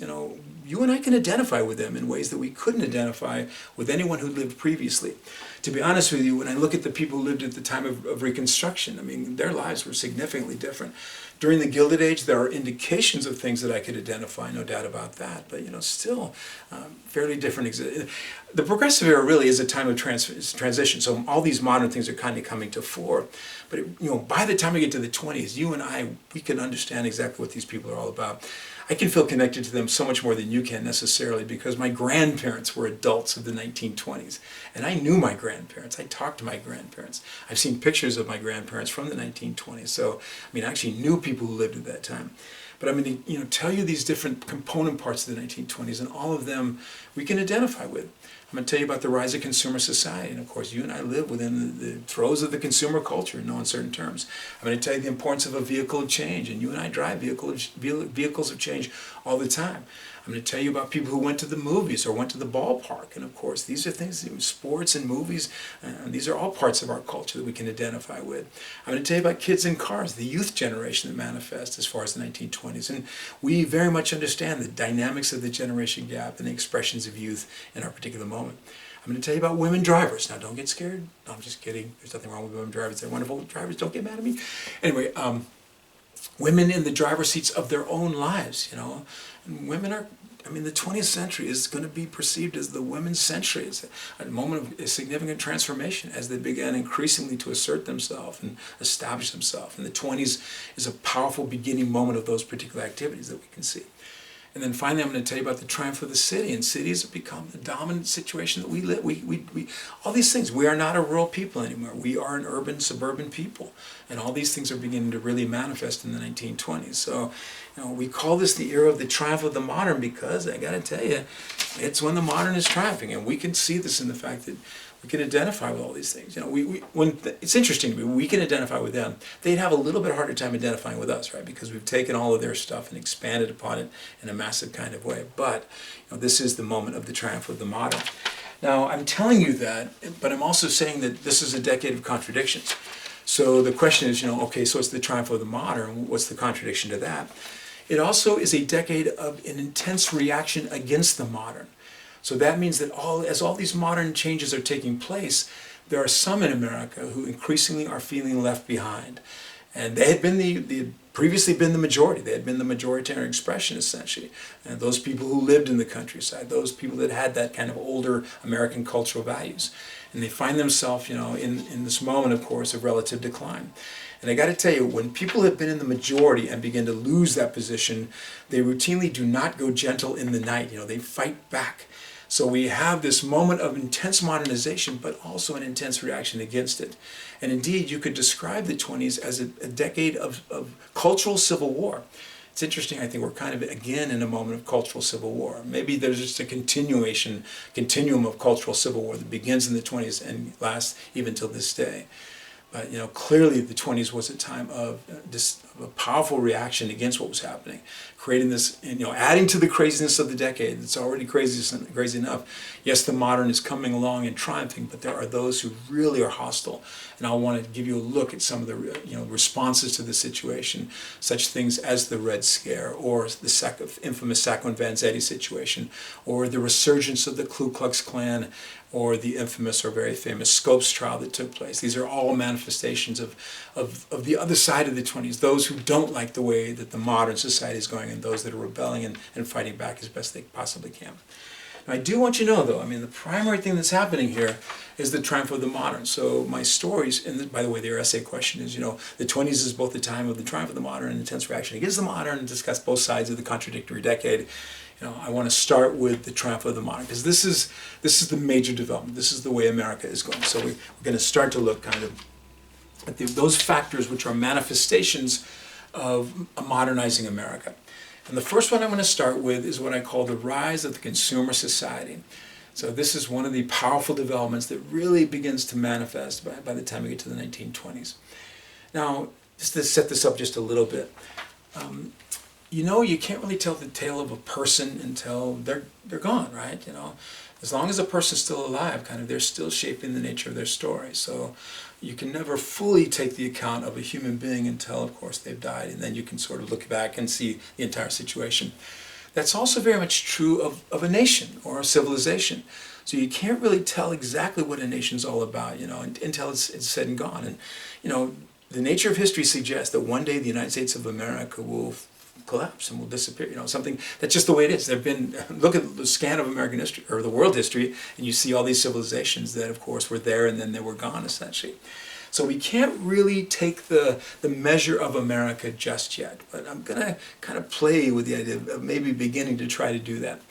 you and I can identify with them in ways that we couldn't identify with anyone who lived previously. To be honest with you, when I look at the people who lived at the time of Reconstruction, their lives were significantly different. During the Gilded Age, there are indications of things that I could identify, no doubt about that, but still fairly different. The Progressive Era really is a time of transition, so all these modern things are kind of coming to fore. But by the time we get to the 20s, you and I, we can understand exactly what these people are all about. I can feel connected to them so much more than you can necessarily because my grandparents were adults of the 1920s. And I knew my grandparents. I talked to my grandparents. I've seen pictures of my grandparents from the 1920s. So, I actually knew people who lived at that time. But I'm going to tell you these different component parts of the 1920s, and all of them we can identify with. I'm going to tell you about the rise of consumer society, and of course you and I live within the throes of the consumer culture in no uncertain terms. I'm going to tell you the importance of a vehicle of change, and you and I drive vehicles of change all the time. I'm going to tell you about people who went to the movies or went to the ballpark, and of course these are things, sports and movies, these are all parts of our culture that we can identify with. I'm going to tell you about kids in cars, the youth generation that manifests as far as the 1920s, and we very much understand the dynamics of the generation gap and the expressions of youth in our particular moment. I'm going to tell you about women drivers. Now, don't get scared. No, I'm just kidding. There's nothing wrong with women drivers. They're wonderful drivers. Don't get mad at me. Anyway, women in the driver's seats of their own lives, And women are, the 20th century is going to be perceived as the women's century. It's a moment of significant transformation as they began increasingly to assert themselves and establish themselves. And the 20s is a powerful beginning moment of those particular activities that we can see. And then finally, I'm going to tell you about the triumph of the city. And cities have become the dominant situation that we live. All these things. We are not a rural people anymore. We are an urban, suburban people. And all these things are beginning to really manifest in the 1920s. So, we call this the era of the triumph of the modern because, I got to tell you, it's when the modern is triumphing. And we can see this in the fact that we can identify with all these things. It's interesting to me, we can identify with them. They'd have a little bit harder time identifying with us, right? Because we've taken all of their stuff and expanded upon it in a massive kind of way. But this is the moment of the triumph of the modern. Now, I'm telling you that, but I'm also saying that this is a decade of contradictions. So the question is, okay, so it's the triumph of the modern. What's the contradiction to that? It also is a decade of an intense reaction against the modern. So that means that as all these modern changes are taking place, there are some in America who increasingly are feeling left behind. And they had previously been the majority. They had been the majoritarian expression, essentially. And those people who lived in the countryside, those people that had that kind of older American cultural values. And they find themselves, in this moment, of course, of relative decline. And I got to tell you, when people have been in the majority and begin to lose that position, they routinely do not go gentle in the night. They fight back. So we have this moment of intense modernization, but also an intense reaction against it. And indeed, you could describe the 20s as a decade of cultural civil war. It's interesting, I think we're kind of, again, in a moment of cultural civil war. Maybe there's just a continuum of cultural civil war that begins in the 20s and lasts even till this day. But clearly the 20s was a time of a powerful reaction against what was happening, creating this, adding to the craziness of the decade. It's already crazy enough. Yes, the modern is coming along and triumphing, but there are those who really are hostile. And I want to give you a look at some of the responses to the situation, such things as the Red Scare, or the infamous Sacco and Vanzetti situation, or the resurgence of the Ku Klux Klan, or the infamous or very famous Scopes trial that took place. These are all manifestations of the other side of the 20s, those who don't like the way that the modern society is going and those that are rebelling and fighting back as best they possibly can. I do want you to know, though, I mean, the primary thing that's happening here is the triumph of the modern. So my stories, and by the way, their essay question is, the 20s is both the time of the triumph of the modern and intense reaction against the modern, and discuss both sides of the contradictory decade. I want to start with the triumph of the modern, because this is the major development. This is the way America is going. So we're going to start to look kind of at those factors which are manifestations of a modernizing America. And the first one I'm going to start with is what I call the rise of the consumer society. So this is one of the powerful developments that really begins to manifest by the time we get to the 1920s. Now, just to set this up just a little bit, you can't really tell the tale of a person until they're gone, right? As long as a person's still alive, kind of, they're still shaping the nature of their story. So you can never fully take the account of a human being until, of course, they've died, and then you can sort of look back and see the entire situation. That's also very much true of a nation or a civilization. So you can't really tell exactly what a nation's all about, until it's said and gone. And, the nature of history suggests that one day the United States of America will collapse and will disappear. Something that's just the way it is. Look at the scan of American history or the world history, and you see all these civilizations that, of course, were there and then they were gone, essentially. So we can't really take the measure of America just yet. But I'm going to kind of play with the idea of maybe beginning to try to do that.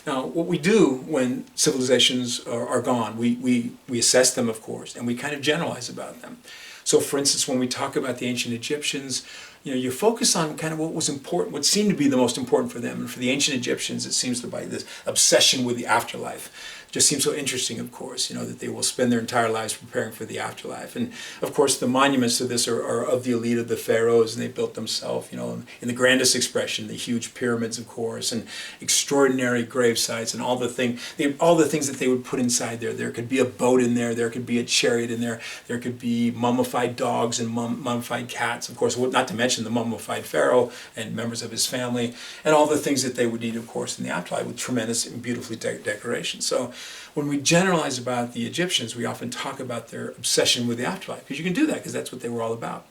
Now, what we do when civilizations are gone, we assess them, of course, and we kind of generalize about them. So, for instance, when we talk about the ancient Egyptians, you focus on kind of what was important, what seemed to be the most important for them. And for the ancient Egyptians, it seems to be this obsession with the afterlife. It just seems so interesting, of course, that they will spend their entire lives preparing for the afterlife. And, of course, the monuments to this are of the elite of the pharaohs, and they built themselves, in the grandest expression, the huge pyramids, of course, and extraordinary grave sites, and all the things that they would put inside there. There could be a boat in there, there could be a chariot in there, there could be mummified dogs and mummified cats, of course, not to mention the mummified pharaoh and members of his family, and all the things that they would need, of course, in the afterlife with tremendous and beautifully decoration. So when we generalize about the Egyptians, we often talk about their obsession with the afterlife, because you can do that, because that's what they were all about.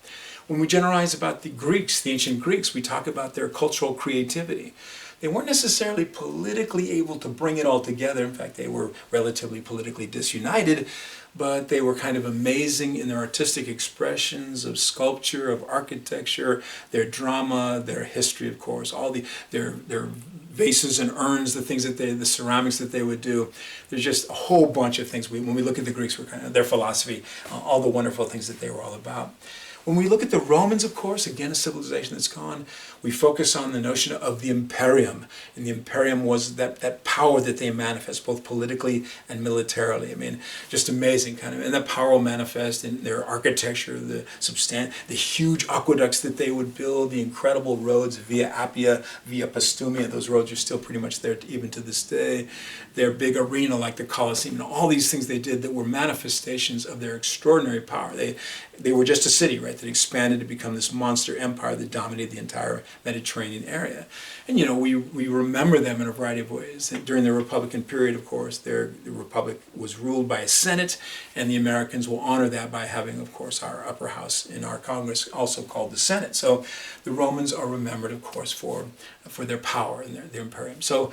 When we generalize about the Greeks, the ancient Greeks, we talk about their cultural creativity. They weren't necessarily politically able to bring it all together. In fact, they were relatively politically disunited, but they were kind of amazing in their artistic expressions of sculpture, of architecture, their drama, their history, of course, their vases and urns, the ceramics that they would do. There's just a whole bunch of things. When we look at the Greeks, we're kind of their philosophy, all the wonderful things that they were all about. When we look at the Romans, of course, again, a civilization that's gone, we focus on the notion of the imperium. And the imperium was that power that they manifest, both politically and militarily. I mean, just amazing kind of. And that power will manifest in their architecture, the huge aqueducts that they would build, the incredible roads, Via Appia, Via Postumia. Those roads are still pretty much there even to this day. Their big arena like the Colosseum, all these things they did that were manifestations of their extraordinary power. They were just a city, right, that expanded to become this monster empire that dominated the entire Mediterranean area. And we remember them in a variety of ways. And during the Republican period, of course, the Republic was ruled by a Senate, and the Americans will honor that by having, of course, our upper house in our Congress also called the Senate. So the Romans are remembered, of course, for their power and their imperium. So,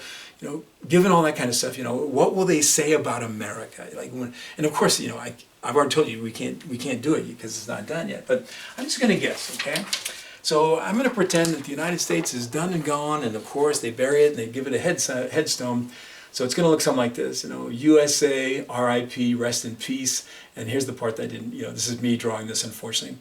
given all that kind of stuff, what will they say about America? And of course, I've already told you we can't do it because it's not done yet. But I'm just going to guess, okay? So I'm going to pretend that the United States is done and gone, and of course they bury it and they give it a headstone. So it's going to look something like this, USA, R.I.P., rest in peace. And here's the part that I didn't, this is me drawing this, unfortunately.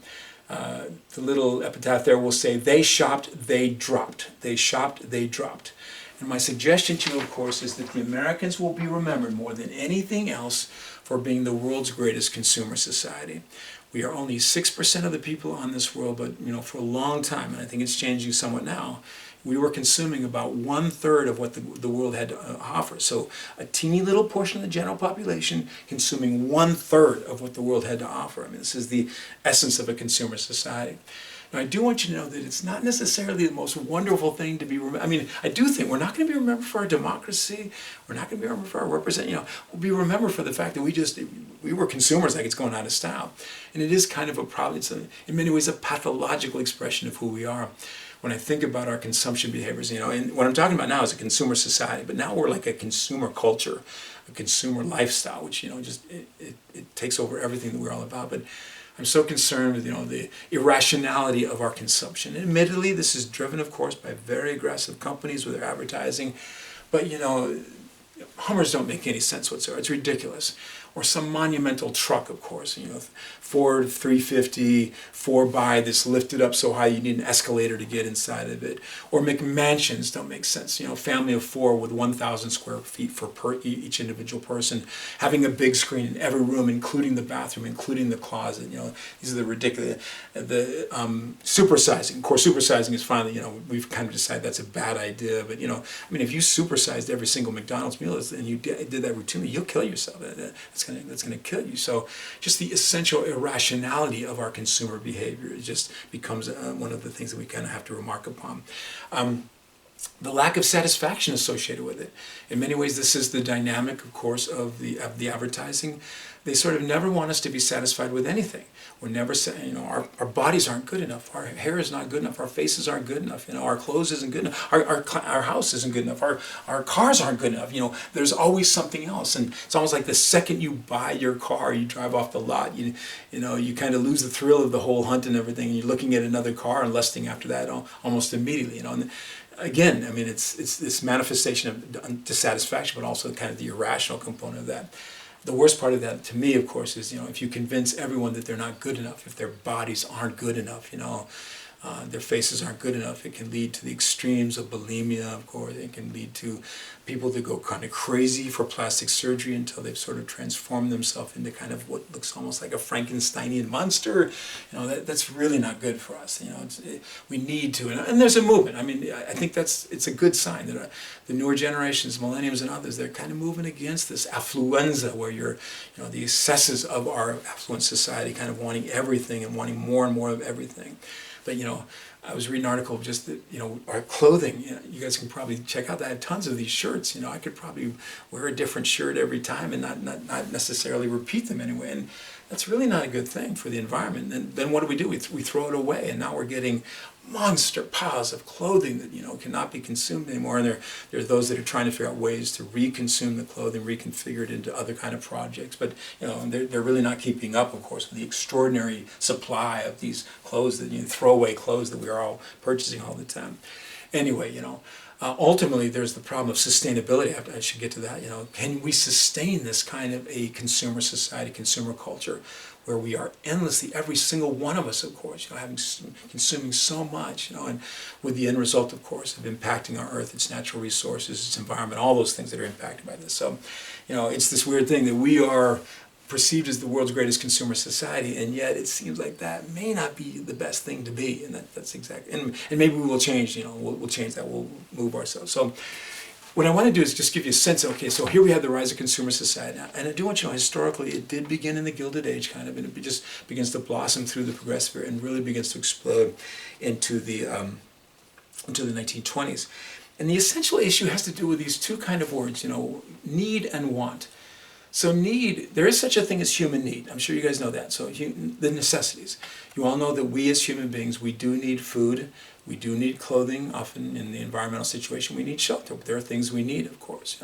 The little epitaph there will say, they shopped, they dropped. They shopped, they dropped. And my suggestion to you, of course, is that the Americans will be remembered more than anything else for being the world's greatest consumer society. We are only 6% of the people on this world, but for a long time, and I think it's changing somewhat now, we were consuming about 1/3 of what the world had to offer. So a teeny little portion of the general population consuming 1/3 of what the world had to offer. I mean, this is the essence of a consumer society. Now, I do want you to know that it's not necessarily the most wonderful thing to be remembered. I mean, I do think we're not going to be remembered for our democracy. We're not going to be remembered for our we'll be remembered for the fact that we were consumers like it's going out of style. And it is kind of it's in many ways a pathological expression of who we are. When I think about our consumption behaviors, and what I'm talking about now is a consumer society, but now we're like a consumer culture, a consumer lifestyle, which, it takes over everything that we're all about. But I'm so concerned with, the irrationality of our consumption. And admittedly, this is driven, of course, by very aggressive companies with their advertising. But, Hummers don't make any sense whatsoever. It's ridiculous. Or some monumental truck, of course, Ford 350, 4x that's lifted up so high you need an escalator to get inside of it. Or McMansions don't make sense. Family of 4 with 1,000 square feet for each individual person, having a big screen in every room, including the bathroom, including the closet. These are the ridiculous. The supersizing. Of course, supersizing is finally, we've kind of decided that's a bad idea. But if you supersized every single McDonald's meal and you did that routinely, you'll kill yourself. That's going to kill you. So just the essential irrationality of our consumer behavior just becomes one of the things that we kind of have to remark upon. The lack of satisfaction associated with it. In many ways, this is the dynamic, of course, of the advertising. They sort of never want us to be satisfied with anything. We're never saying, our bodies aren't good enough, our hair is not good enough, our faces aren't good enough, our clothes isn't good enough, our house isn't good enough, our cars aren't good enough. There's always something else, and it's almost like the second you buy your car, you drive off the lot, you kind of lose the thrill of the whole hunt and everything, and you're looking at another car and lusting after that almost immediately. And again, it's this manifestation of dissatisfaction, but also kind of the irrational component of that. The worst part of that, to me, of course, is if you convince everyone that they're not good enough, if their bodies aren't good enough, their faces aren't good enough, it can lead to the extremes of bulimia, of course. It can lead to people that go kind of crazy for plastic surgery until they've sort of transformed themselves into kind of what looks almost like a Frankensteinian monster. That's really not good for us. We need to, and there's a movement. I think it's a good sign that the newer generations, millennials and others, they're kind of moving against this affluenza where the excesses of our affluent society kind of wanting everything and wanting more and more of everything. But I was reading an article of just that, our clothing. You guys can probably check out that. I have tons of these shirts. I could probably wear a different shirt every time and not necessarily repeat them anyway. And that's really not a good thing for the environment. And then what do? We throw it away, and now we're getting monster piles of clothing that cannot be consumed anymore. And there are those that are trying to figure out ways to reconsume the clothing, reconfigure it into other kind of projects. But they're really not keeping up, of course, with the extraordinary supply of these clothes that throwaway clothes that we are all purchasing all the time. Anyway, ultimately, there's the problem of sustainability. I should get to that. Can we sustain this kind of a consumer society, consumer culture, where we are endlessly, every single one of us, of course, consuming so much, and with the end result, of course, of impacting our earth, its natural resources, its environment, all those things that are impacted by this. So, it's this weird thing that we are perceived as the world's greatest consumer society, and yet it seems like that may not be the best thing to be, and that's exactly, and maybe we will change, we'll change that, we'll move ourselves. So what I want to do is just give you a sense of, okay, so here we have the rise of consumer society. And I do want you to know, historically, it did begin in the Gilded Age, kind of, and it just begins to blossom through the progressive era and really begins to explode into the 1920s. And the essential issue has to do with these two kind of words, need and want. So need, there is such a thing as human need. I'm sure you guys know that. So the necessities. You all know that we as human beings, we do need food. We do need clothing. Often in the environmental situation, we need shelter. There are things we need, of course.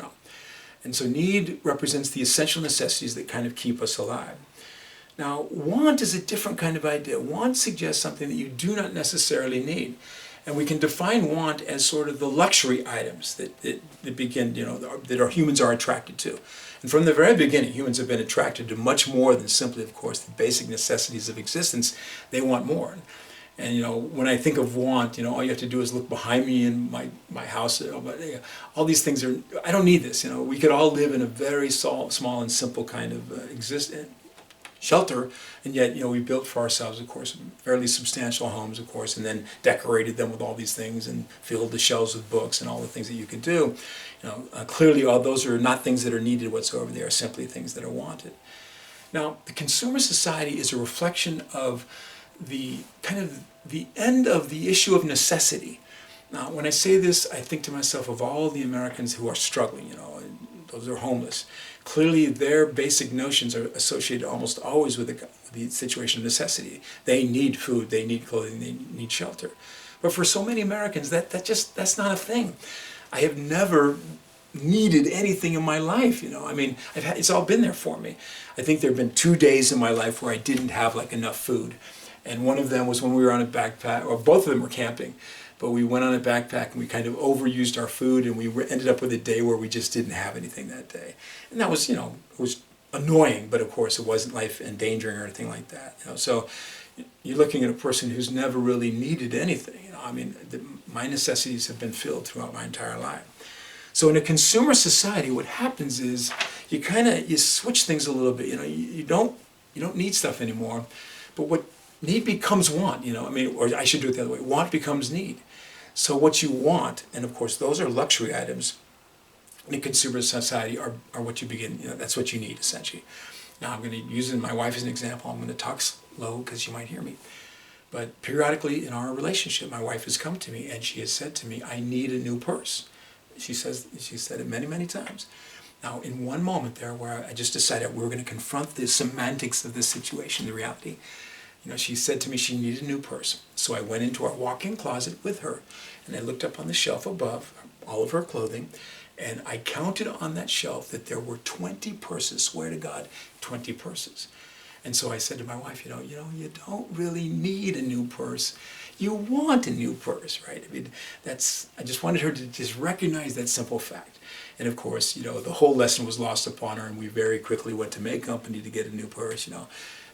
And so need represents the essential necessities that kind of keep us alive. Now, want is a different kind of idea. Want suggests something that you do not necessarily need. And we can define want as sort of the luxury items that begin, that our humans are attracted to. And from the very beginning, humans have been attracted to much more than simply, of course, the basic necessities of existence. They want more. And when I think of want, all you have to do is look behind me in my house. All these things are, I don't need this. We could all live in a very small and simple kind of shelter, and yet we built for ourselves, of course, fairly substantial homes, of course, and then decorated them with all these things and filled the shelves with books and all the things that you could do. Clearly, all those are not things that are needed whatsoever. They are simply things that are wanted. Now, the consumer society is a reflection of the kind of the end of the issue of necessity. Now, when I say this, I think to myself of all the Americans who are struggling, those who are homeless. Clearly, their basic notions are associated almost always with the situation of necessity. They need food, they need clothing, they need shelter. But for so many Americans, that's not a thing. I have never needed anything in my life, it's all been there for me. I think there have been 2 days in my life where I didn't have enough food. And one of them was when we were on a backpack, or both of them were camping. But we went on a backpack and we kind of overused our food, and we ended up with a day where we just didn't have anything that day. And that was, it was annoying, but of course it wasn't life endangering or anything like that. So you're looking at a person who's never really needed anything. My necessities have been filled throughout my entire life. So in a consumer society, what happens is you switch things a little bit. You don't need stuff anymore, but what need becomes want. Or I should do it the other way. Want becomes need. So what you want, and of course those are luxury items in a consumer society, are what you begin, that's what you need essentially. Now I'm going to use my wife as an example. I'm going to talk slow because she might hear me. But periodically in our relationship, my wife has come to me and she has said to me, I need a new purse. She said it many, many times. Now in one moment there where I just decided we were going to confront the semantics of this situation, the reality, she said to me she needed a new purse. So I went into our walk-in closet with her, and I looked up on the shelf above all of her clothing, and I counted on that shelf that there were 20 purses, swear to God, 20 purses. And so I said to my wife, you don't really need a new purse. You want a new purse, right? I just wanted her to just recognize that simple fact. And of course, the whole lesson was lost upon her, and we very quickly went to Make Company to get a new purse,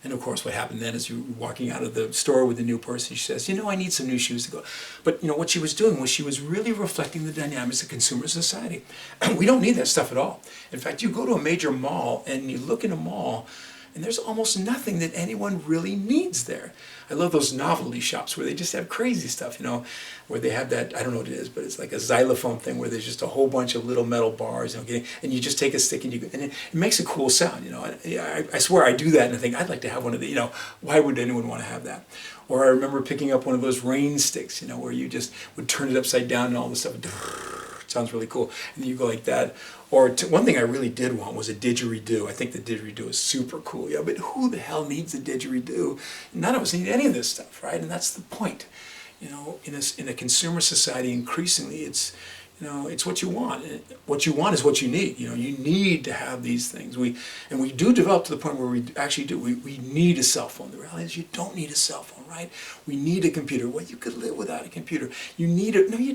And of course, what happened then is you were walking out of the store with a new purse, and she says, I need some new shoes to go. But what she was doing was she was really reflecting the dynamics of consumer society. We don't need that stuff at all. In fact, you go to a major mall and you look in a mall, and there's almost nothing that anyone really needs there. I love those novelty shops where they just have crazy stuff, where they have that, I don't know what it is, but it's like a xylophone thing where there's just a whole bunch of little metal bars, and you just take a stick and it makes a cool sound, I swear I do that and I think I'd like to have one of the, why would anyone want to have that? Or I remember picking up one of those rain sticks, where you just would turn it upside down and all this stuff. It sounds really cool. And then you go like that. Or one thing I really did want was a didgeridoo. I think the didgeridoo is super cool. But who the hell needs a didgeridoo? None of us need any of this stuff, right? And that's the point. In a consumer society, increasingly, it's what you want. What you want is what you need. You need to have these things. We do develop to the point where we actually do. We need a cell phone. The reality is you don't need a cell phone, right? We need a computer. Well, you could live without a computer. You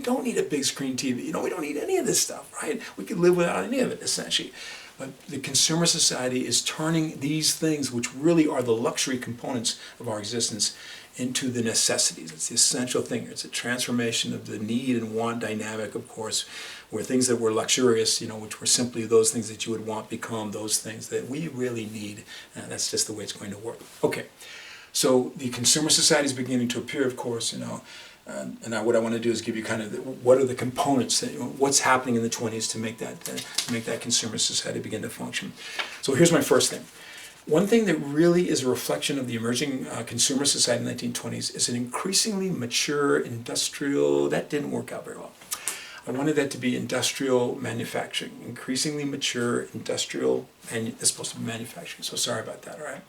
don't need a big screen TV. We don't need any of this stuff, right? We could live without any of it, essentially. But the consumer society is turning these things, which really are the luxury components of our existence, into the necessities. It's the essential thing. It's a transformation of the need and want dynamic, of course, where things that were luxurious, which were simply those things that you would want, become those things that we really need. And that's just the way it's going to work. Okay, so the consumer society is beginning to appear, of course, and what I want to do is give you kind of what are the components, what's happening in the 20s to make that consumer society begin to function. So here's my first thing. One thing that really is a reflection of the emerging consumer society in the 1920s is an increasingly mature industrial, that didn't work out very well. I wanted that to be industrial manufacturing, increasingly mature industrial, it's supposed to be manufacturing, so sorry about that, all right?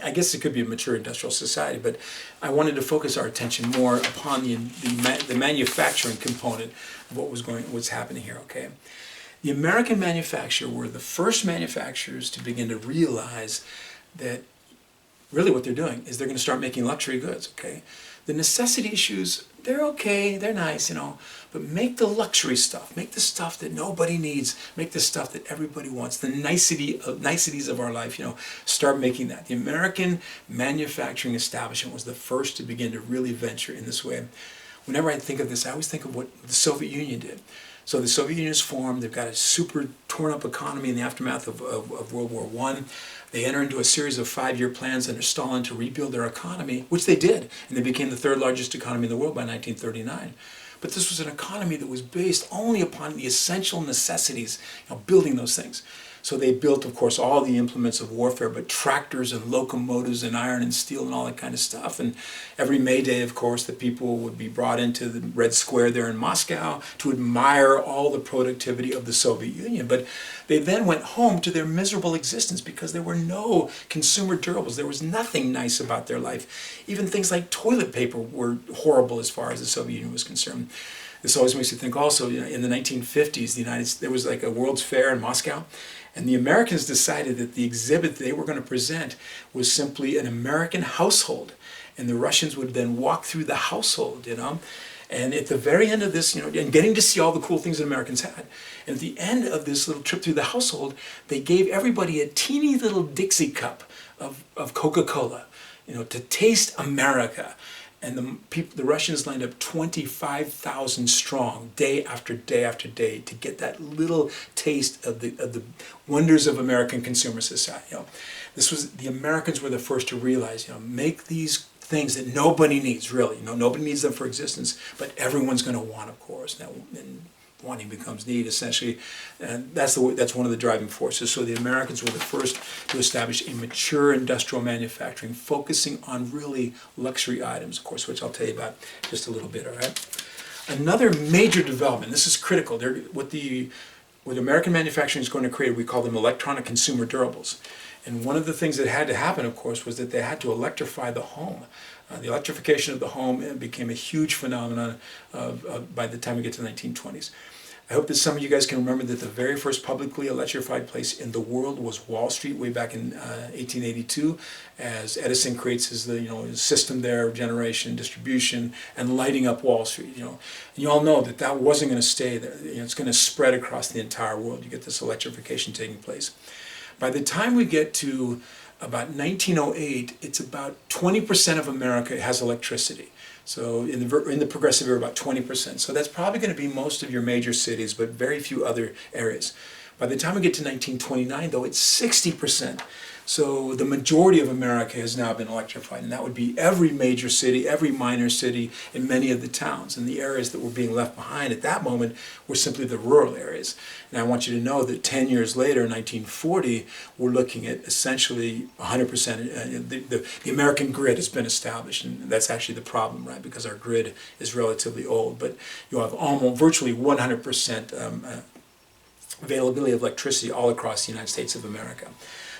I guess it could be a mature industrial society, but I wanted to focus our attention more upon the manufacturing component of what's happening here, okay? The American manufacturer were the first manufacturers to begin to realize that really what they're doing is they're going to start making luxury goods, okay? The necessity issues, they're okay, they're nice, but make the luxury stuff, make the stuff that nobody needs, make the stuff that everybody wants, the niceties of our life, start making that. The American manufacturing establishment was the first to begin to really venture in this way. Whenever I think of this, I always think of what the Soviet Union did. So the Soviet Union is formed, they've got a super torn up economy in the aftermath of World War I. They enter into a series of 5-year plans under Stalin to rebuild their economy, which they did, and they became the third largest economy in the world by 1939. But this was an economy that was based only upon the essential necessities, building those things. So they built, of course, all the implements of warfare, but tractors and locomotives and iron and steel and all that kind of stuff. And every May Day, of course, the people would be brought into the Red Square there in Moscow to admire all the productivity of the Soviet Union. But they then went home to their miserable existence because there were no consumer durables. There was nothing nice about their life. Even things like toilet paper were horrible as far as the Soviet Union was concerned. This always makes you think also, in the 1950s, there was like a World's Fair in Moscow, and the Americans decided that the exhibit they were going to present was simply an American household, and the Russians would then walk through the household, and at the very end of this, and getting to see all the cool things that Americans had. And at the end of this little trip through the household, they gave everybody a teeny little Dixie cup of Coca-Cola, to taste America. And the Russians lined up 25,000 strong, day after day after day, to get that little taste of the wonders of American consumer society. The Americans were the first to realize, make these things that nobody needs, really. Nobody needs them for existence, but everyone's going to want, of course. And wanting becomes need, essentially, and that's one of the driving forces. So the Americans were the first to establish a mature industrial manufacturing, focusing on really luxury items, of course, which I'll tell you about just a little bit. All right. Another major development. This is critical. What American manufacturing is going to create, we call them electronic consumer durables. And one of the things that had to happen, of course, was that they had to electrify the home. The electrification of the home became a huge phenomenon by the time we get to the 1920s. I hope that some of you guys can remember that the very first publicly electrified place in the world was Wall Street way back in 1882, as Edison creates his system there of generation, distribution, and lighting up Wall Street. And you all know that wasn't going to stay there. It's going to spread across the entire world. You get this electrification taking place. By the time we get to about 1908, it's about 20% of America has electricity. So in the progressive era, about 20%. So that's probably going to be most of your major cities, but very few other areas. By the time we get to 1929, though, it's 60%. So the majority of America has now been electrified, and that would be every major city, every minor city, and many of the towns. And the areas that were being left behind at that moment were simply the rural areas. And I want you to know that 10 years later, in 1940, we're looking at essentially 100%. The American grid has been established, and that's actually the problem, right? Because our grid is relatively old. But you'll have almost virtually 100% availability of electricity all across the United States of America.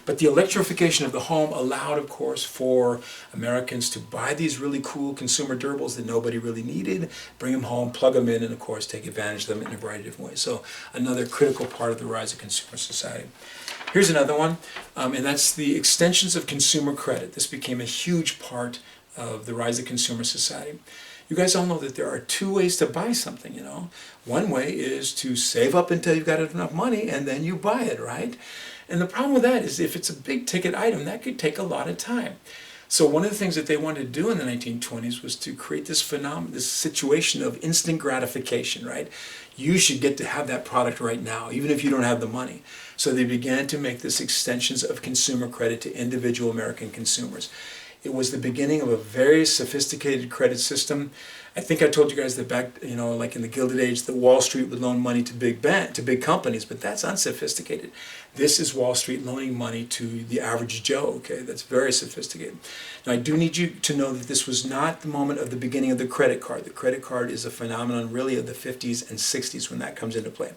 But the electrification of the home allowed, of course, for Americans to buy these really cool consumer durables that nobody really needed, bring them home, plug them in, and of course take advantage of them in a variety of different ways. So another critical part of the rise of consumer society. Here's another one, and that's the extensions of consumer credit. This became a huge part of the rise of consumer society. You guys all know that there are two ways to buy something, One way is to save up until you've got enough money and then you buy it, right? And the problem with that is if it's a big ticket item, that could take a lot of time. So one of the things that they wanted to do in the 1920s was to create this phenomenon, this situation of instant gratification, right? You should get to have that product right now, even if you don't have the money. So they began to make this extensions of consumer credit to individual American consumers. It was the beginning of a very sophisticated credit system. I think I told you guys that back, like in the Gilded Age, that Wall Street would loan money to big companies, but that's unsophisticated. This is Wall Street loaning money to the average Joe, okay? That's very sophisticated. Now, I do need you to know that this was not the moment of the beginning of the credit card. The credit card is a phenomenon really of the 50s and 60s when that comes into play.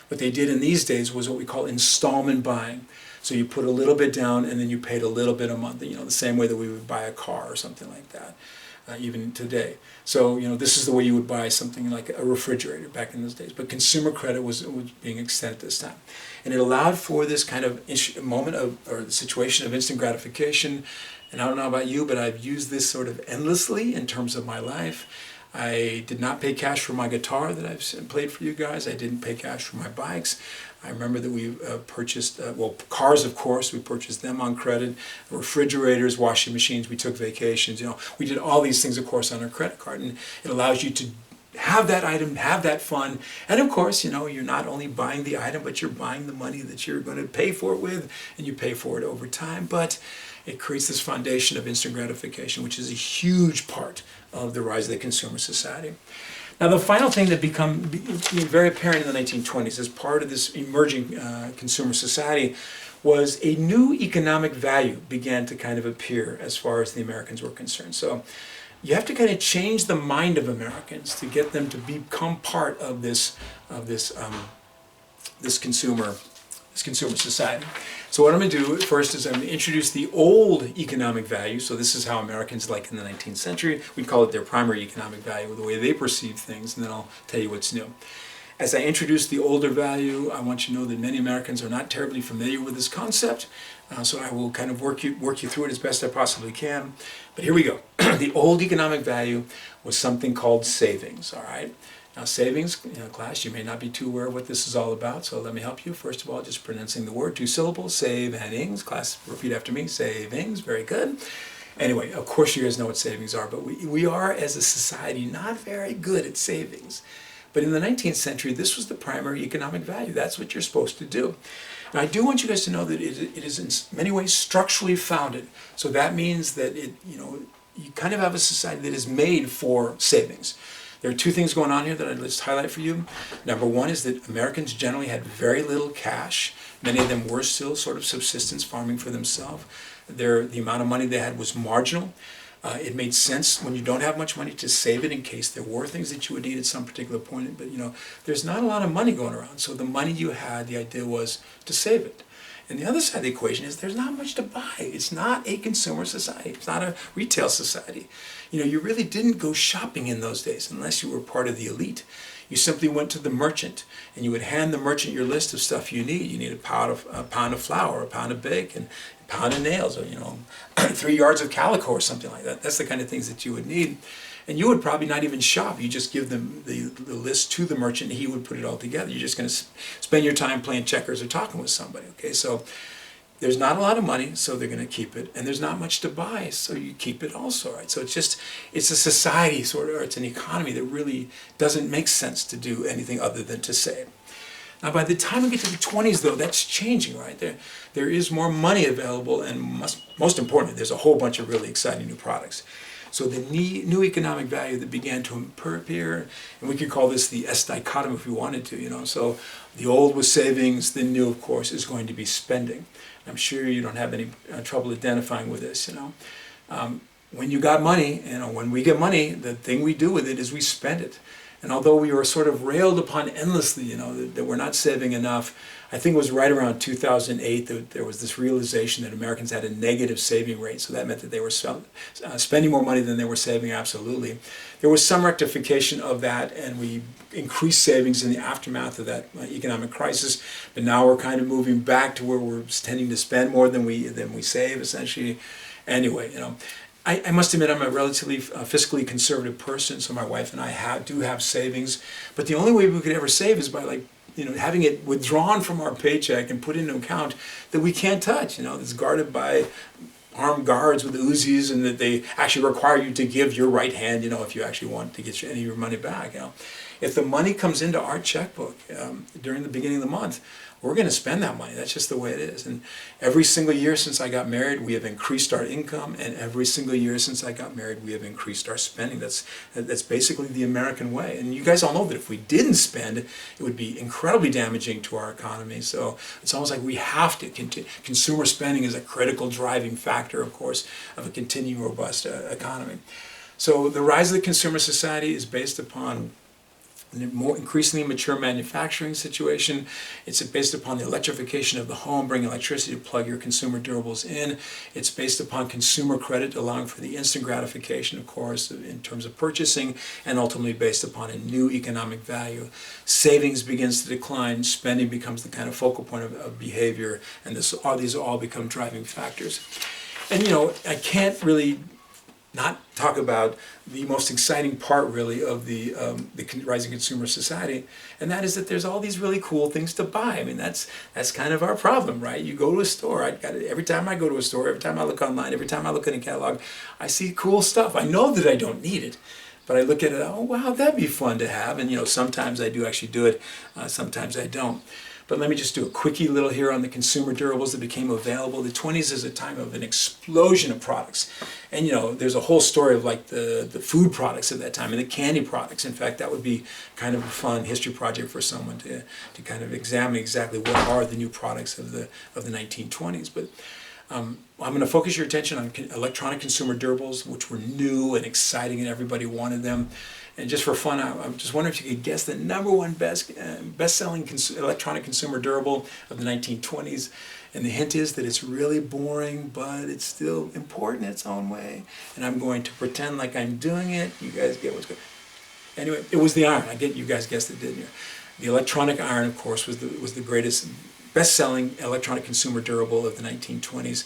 What they did in these days was what we call installment buying. So you put a little bit down and then you paid a little bit a month, the same way that we would buy a car or something like that, even today. So, this is the way you would buy something like a refrigerator back in those days. But consumer credit was being extended at this time. And it allowed for this kind of moment or the situation of instant gratification. And I don't know about you, but I've used this sort of endlessly in terms of my life. I did not pay cash for my guitar that I've played for you guys. I didn't pay cash for my bikes. I remember that we purchased, cars, of course, we purchased them on credit, refrigerators, washing machines, we took vacations, we did all these things, of course, on our credit card. And it allows you to have that item, have that fun. And of course, you're not only buying the item, but you're buying the money that you're going to pay for it with, and you pay for it over time. But it creates this foundation of instant gratification, which is a huge part of the rise of the consumer society. Now, the final thing that became very apparent in the 1920s as part of this emerging consumer society was a new economic value began to kind of appear as far as the Americans were concerned. So you have to kind of change the mind of Americans to get them to become part of this consumer society. So what I'm going to do first is I'm going to introduce the old economic value. So this is how Americans, like in the 19th century, we call it their primary economic value, the way they perceive things, and then I'll tell you what's new. As I introduce the older value, I want you to know that many Americans are not terribly familiar with this concept, so I will kind of work you through it as best I possibly can. But here we go. The old economic value was something called savings, all right? Now savings, class, you may not be too aware of what this is all about, so let me help you. First of all, just pronouncing the word, 2 syllables, savings. Class, repeat after me, savings, very good. Anyway, of course you guys know what savings are, but we are, as a society, not very good at savings. But in the 19th century, this was the primary economic value. That's what you're supposed to do. Now, I do want you guys to know that it is in many ways structurally founded. So that means that you kind of have a society that is made for savings. There are 2 things going on here that I'd just highlight for you. Number one is that Americans generally had very little cash. Many of them were still sort of subsistence farming for themselves. The amount of money they had was marginal. It made sense when you don't have much money to save it in case there were things that you would need at some particular point. But there's not a lot of money going around. So the money you had, the idea was to save it. And the other side of the equation is there's not much to buy. It's not a consumer society. It's not a retail society. You really didn't go shopping in those days unless you were part of the elite. You simply went to the merchant and you would hand the merchant your list of stuff you need. You need a pound of flour, a pound of bacon, a pound of nails, or 3 yards of calico or something like that. That's the kind of things that you would need. And you would probably not even shop. You just give them the list to the merchant and he would put it all together. You're just going to spend your time playing checkers or talking with somebody. Okay, so there's not a lot of money, so they're going to keep it. And there's not much to buy, so you keep it also, right? So it's a society or it's an economy that really doesn't make sense to do anything other than to save. Now, by the time we get to the 20s, though, that's changing, right? There is more money available, and most importantly, there's a whole bunch of really exciting new products. So the new economic value that began to appear, and we could call this the S dichotomy if we wanted to, So the old was savings, the new, of course, is going to be spending. I'm sure you don't have any trouble identifying with this, When you got money, when we get money, the thing we do with it is we spend it. And although we were sort of railed upon endlessly, that we're not saving enough, I think it was right around 2008 that there was this realization that Americans had a negative saving rate. So that meant that they were spending more money than they were saving, absolutely. There was some rectification of that, and we increased savings in the aftermath of that economic crisis. But now we're kind of moving back to where we're tending to spend more than we save, essentially. Anyway, I must admit I'm a relatively fiscally conservative person, so my wife and I do have savings. But the only way we could ever save is by having it withdrawn from our paycheck and put into an account that we can't touch. That's guarded by armed guards with Uzis, and that they actually require you to give your right hand. If you actually want to get any of your money back. If the money comes into our checkbook during the beginning of the month, we're going to spend that money. That's just the way it is. And every single year since I got married, we have increased our income, and every single year since I got married, we have increased our spending. That's basically the American way. And you guys all know that if we didn't spend, it would be incredibly damaging to our economy. So it's almost like we have to continue. Consumer spending is a critical driving factor, of course, of a continuing robust economy. So the rise of the consumer society is based upon a more increasingly mature manufacturing situation. It's based upon the electrification of the home, bringing electricity to plug your consumer durables in. It's based upon consumer credit, allowing for the instant gratification, of course, in terms of purchasing, and ultimately based upon a new economic value. Savings begins to decline, spending becomes the kind of focal point of behavior, and these all become driving factors. And I can't really not talk about the most exciting part, really, of the rising consumer society, and that is that there's all these really cool things to buy. I mean, that's kind of our problem, right? You go to a store. Every time I go to a store, every time I look online, every time I look in a catalog, I see cool stuff. I know that I don't need it, but I look at it. Oh, wow, that'd be fun to have. And sometimes I do actually do it. Sometimes I don't. But let me just do a quickie little here on the consumer durables that became available. The 20s is a time of an explosion of products. And there's a whole story of like the food products at that time and the candy products. In fact, that would be kind of a fun history project for someone to kind of examine exactly what are the new products of the 1920s. But I'm going to focus your attention on electronic consumer durables, which were new and exciting and everybody wanted them. And just for fun, I'm just wondering if you could guess the number one best-selling electronic consumer durable of the 1920s. And the hint is that it's really boring, but it's still important in its own way. And I'm going to pretend like I'm doing it. You guys get what's going on. Anyway, it was the iron. You guys guessed it, didn't you? The electronic iron, of course, was the greatest, best-selling electronic consumer durable of the 1920s.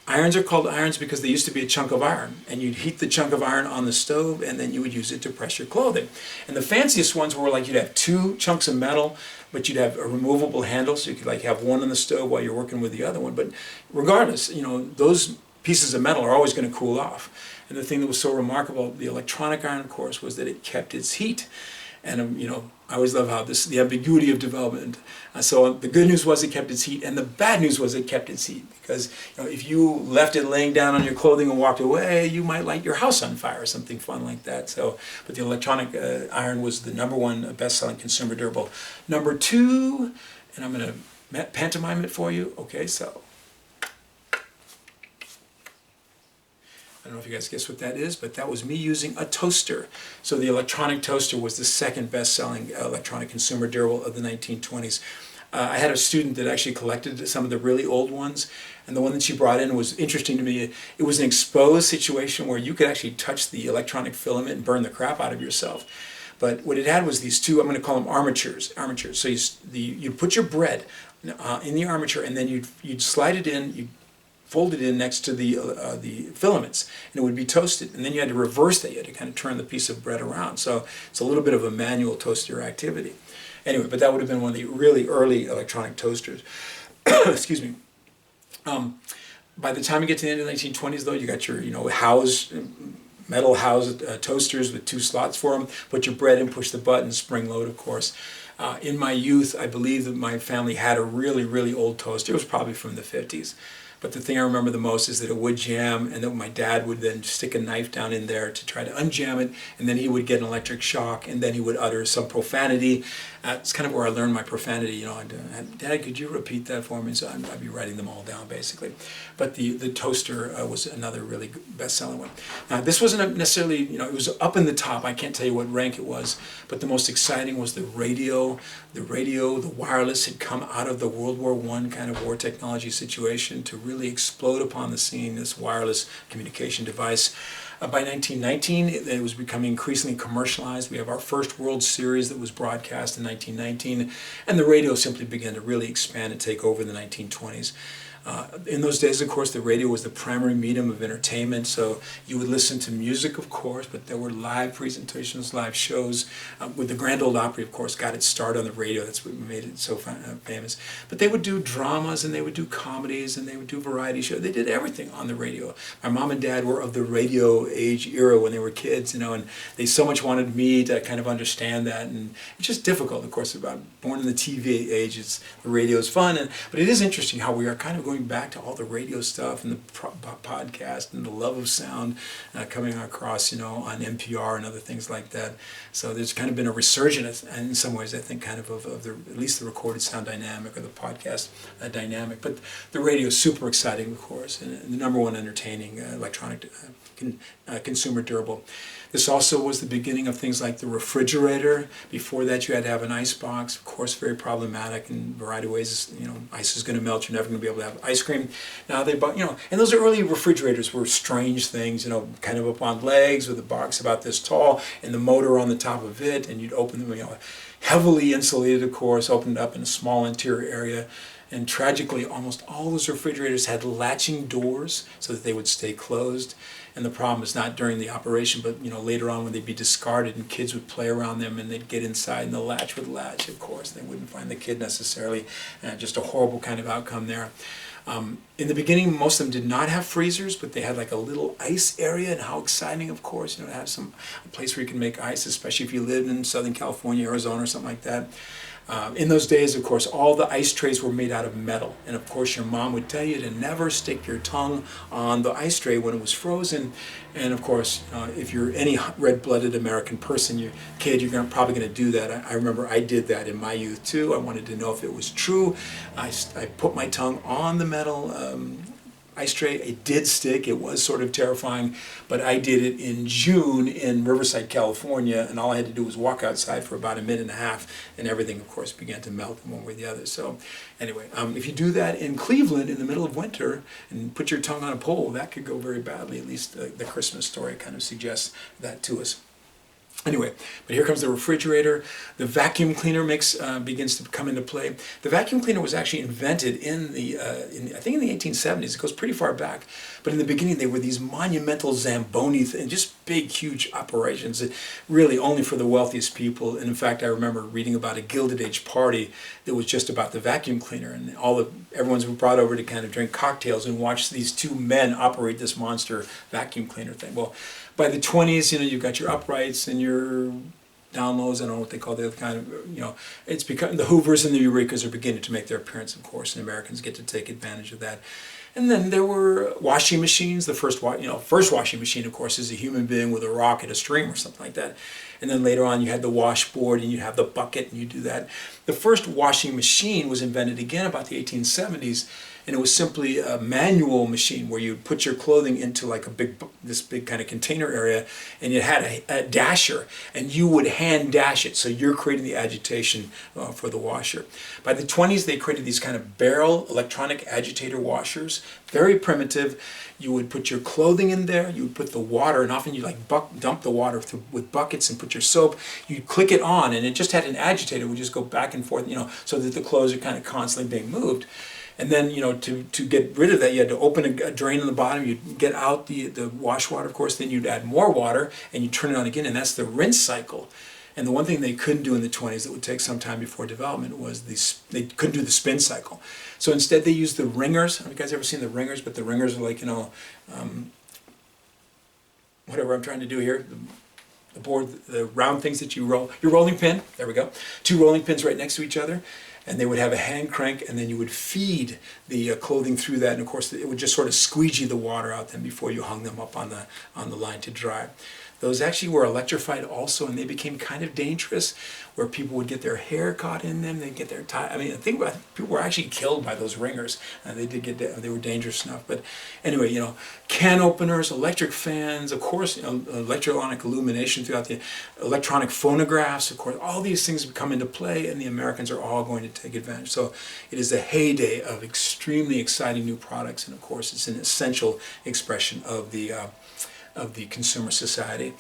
Irons are called irons because they used to be a chunk of iron, and you'd heat the chunk of iron on the stove, and then you would use it to press your clothing. And the fanciest ones were like you'd have two chunks of metal, but you'd have a removable handle, so you could like have one on the stove while you're working with the other one. But regardless, those pieces of metal are always going to cool off. And the thing that was so remarkable about the electronic iron, of course, was that it kept its heat. And I always love how the ambiguity of development. So the good news was it kept its heat, and the bad news was it kept its heat. Because if you left it laying down on your clothing and walked away, you might light your house on fire or something fun like that. But the electronic iron was the number one best-selling consumer durable. Number two, and I'm going to pantomime it for you. Okay, so I don't know if you guys guess what that is, but that was me using a toaster. So the electronic toaster was the second best-selling electronic consumer durable of the 1920s. I had a student that actually collected some of the really old ones, and the one that she brought in was interesting to me. It was an exposed situation where you could actually touch the electronic filament and burn the crap out of yourself. But what it had was these two, I'm going to call them armatures. So you'd put your bread in the armature, and then you'd slide it in, you'd fold it in next to the filaments, and it would be toasted. And then you had to reverse that. You had to kind of turn the piece of bread around. So it's a little bit of a manual toaster activity. Anyway, but that would have been one of the really early electronic toasters. Excuse me. By the time you get to the end of the 1920s, though, you got your metal housed toasters with two slots for them. Put your bread in, push the button, spring load, of course. In my youth, I believe that my family had a really, really old toaster. It was probably from the 50s. But the thing I remember the most is that it would jam, and that my dad would then stick a knife down in there to try to unjam it, and then he would get an electric shock, and then he would utter some profanity. It's kind of where I learned my profanity. Dad, could you repeat that for me? So I'd be writing them all down, basically. But the toaster was another really best-selling one. Now, this wasn't necessarily, it was up in the top. I can't tell you what rank it was, but the most exciting was the radio. The wireless had come out of the World War I kind of war technology situation to really explode upon the scene, this wireless communication device. By 1919, it was becoming increasingly commercialized. We have our first World Series that was broadcast in 1919, and the radio simply began to really expand and take over in the 1920s. In those days, of course, the radio was the primary medium of entertainment, so you would listen to music, of course, but there were live presentations, live shows. With the Grand Ole Opry, of course, got its start on the radio. That's what made it so famous. But they would do dramas, and they would do comedies, and they would do variety shows. They did everything on the radio. My mom and dad were of the radio age era when they were kids, and they so much wanted me to kind of understand that. And it's just difficult, of course. Born in the TV age, the radio is fun, but it is interesting how we are kind of going back to all the radio stuff and the podcast and the love of sound coming across, on NPR and other things like that. So there's kind of been a resurgence, and in some ways, I think, kind of at least the recorded sound dynamic or the podcast dynamic. But the radio is super exciting, of course, and the number one entertaining electronic consumer durable. This also was the beginning of things like the refrigerator. Before that, you had to have an ice box. Of course, very problematic in a variety of ways. Ice is going to melt. You're never going to be able to have ice cream. Now they bought, and those early refrigerators were strange things, kind of up on legs with a box about this tall and the motor on the top of it. And you'd open them, heavily insulated, of course, opened up in a small interior area. And tragically, almost all those refrigerators had latching doors so that they would stay closed. And the problem is not during the operation, but later on when they'd be discarded and kids would play around them and they'd get inside and the latch would latch, of course. They wouldn't find the kid necessarily. Just a horrible kind of outcome there. In the beginning, most of them did not have freezers, but they had like a little ice area, and how exciting, of course, to have a place where you can make ice, especially if you lived in Southern California, Arizona, or something like that. In those days, of course, all the ice trays were made out of metal. And of course, your mom would tell you to never stick your tongue on the ice tray when it was frozen. And of course, if you're any red-blooded American person, your kid, you're probably going to do that. I remember I did that in my youth too. I wanted to know if it was true. I put my tongue on the metal ice tray. It did stick. It was sort of terrifying, but I did it in June in Riverside, California, and all I had to do was walk outside for about a minute and a half, and everything, of course, began to melt in one way or the other. So anyway, if you do that in Cleveland in the middle of winter and put your tongue on a pole, that could go very badly. At least the Christmas story kind of suggests that to us. Anyway, but here comes the refrigerator. The vacuum cleaner begins to come into play. The vacuum cleaner was actually invented I think in the 1870s. It goes pretty far back. But in the beginning, they were these monumental Zamboni and just big, huge operations, really only for the wealthiest people. And in fact, I remember reading about a Gilded Age party that was just about the vacuum cleaner, and everyone's brought over to kind of drink cocktails and watch these two men operate this monster vacuum cleaner thing. Well, by the 20s, you've got your uprights and your down lows. I don't know what they call the other kind of, it's become the Hoovers and the Eurekas are beginning to make their appearance, of course, and Americans get to take advantage of that. And then there were washing machines. The first washing machine, of course, is a human being with a rock and a stream or something like that. And then later on, you had the washboard and you have the bucket and you do that. The first washing machine was invented again about the 1870s. And it was simply a manual machine where you put your clothing into like this big kind of container area, and it had a dasher, and you would hand dash it. So you're creating the agitation for the washer. By the 20s, they created these kind of barrel electronic agitator washers, very primitive. You would put your clothing in there, you would put the water, and often you dump the water with buckets and put your soap. You'd click it on, and it just had an agitator. It would just go back and forth, so that the clothes are kind of constantly being moved. And then, to get rid of that, you had to open a drain on the bottom. You'd get out the wash water, of course. Then you'd add more water, and you'd turn it on again, and that's the rinse cycle. And the one thing they couldn't do in the 20s that would take some time before development was they couldn't do the spin cycle. So instead, they used the ringers. Have you guys ever seen the ringers? But the ringers are like, whatever I'm trying to do here. The board, the round things that you roll. Your rolling pin. There we go. Two rolling pins right next to each other. And they would have a hand crank, and then you would feed the clothing through that, and of course it would just sort of squeegee the water out then before you hung them up on the line to dry. Those actually were electrified also, and they became kind of dangerous, where people would get their hair caught in them, they'd get their tie. I mean, think about it, people were actually killed by those ringers. They were dangerous enough. But anyway, can openers, electric fans, of course, electronic illumination throughout the electronic phonographs, of course, all these things come into play, and the Americans are all going to take advantage. So it is the heyday of extremely exciting new products, and of course, it's an essential expression of the consumer society.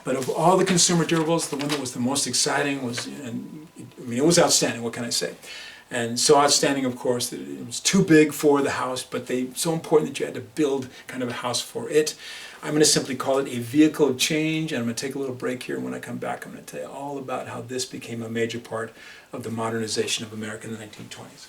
But of all the consumer durables, the one that was the most exciting was, it was outstanding, what can I say? And so outstanding, of course, that it was too big for the house, but so important that you had to build kind of a house for it. I'm going to simply call it a vehicle of change, and I'm going to take a little break here. When I come back, I'm going to tell you all about how this became a major part of the modernization of America in the 1920s.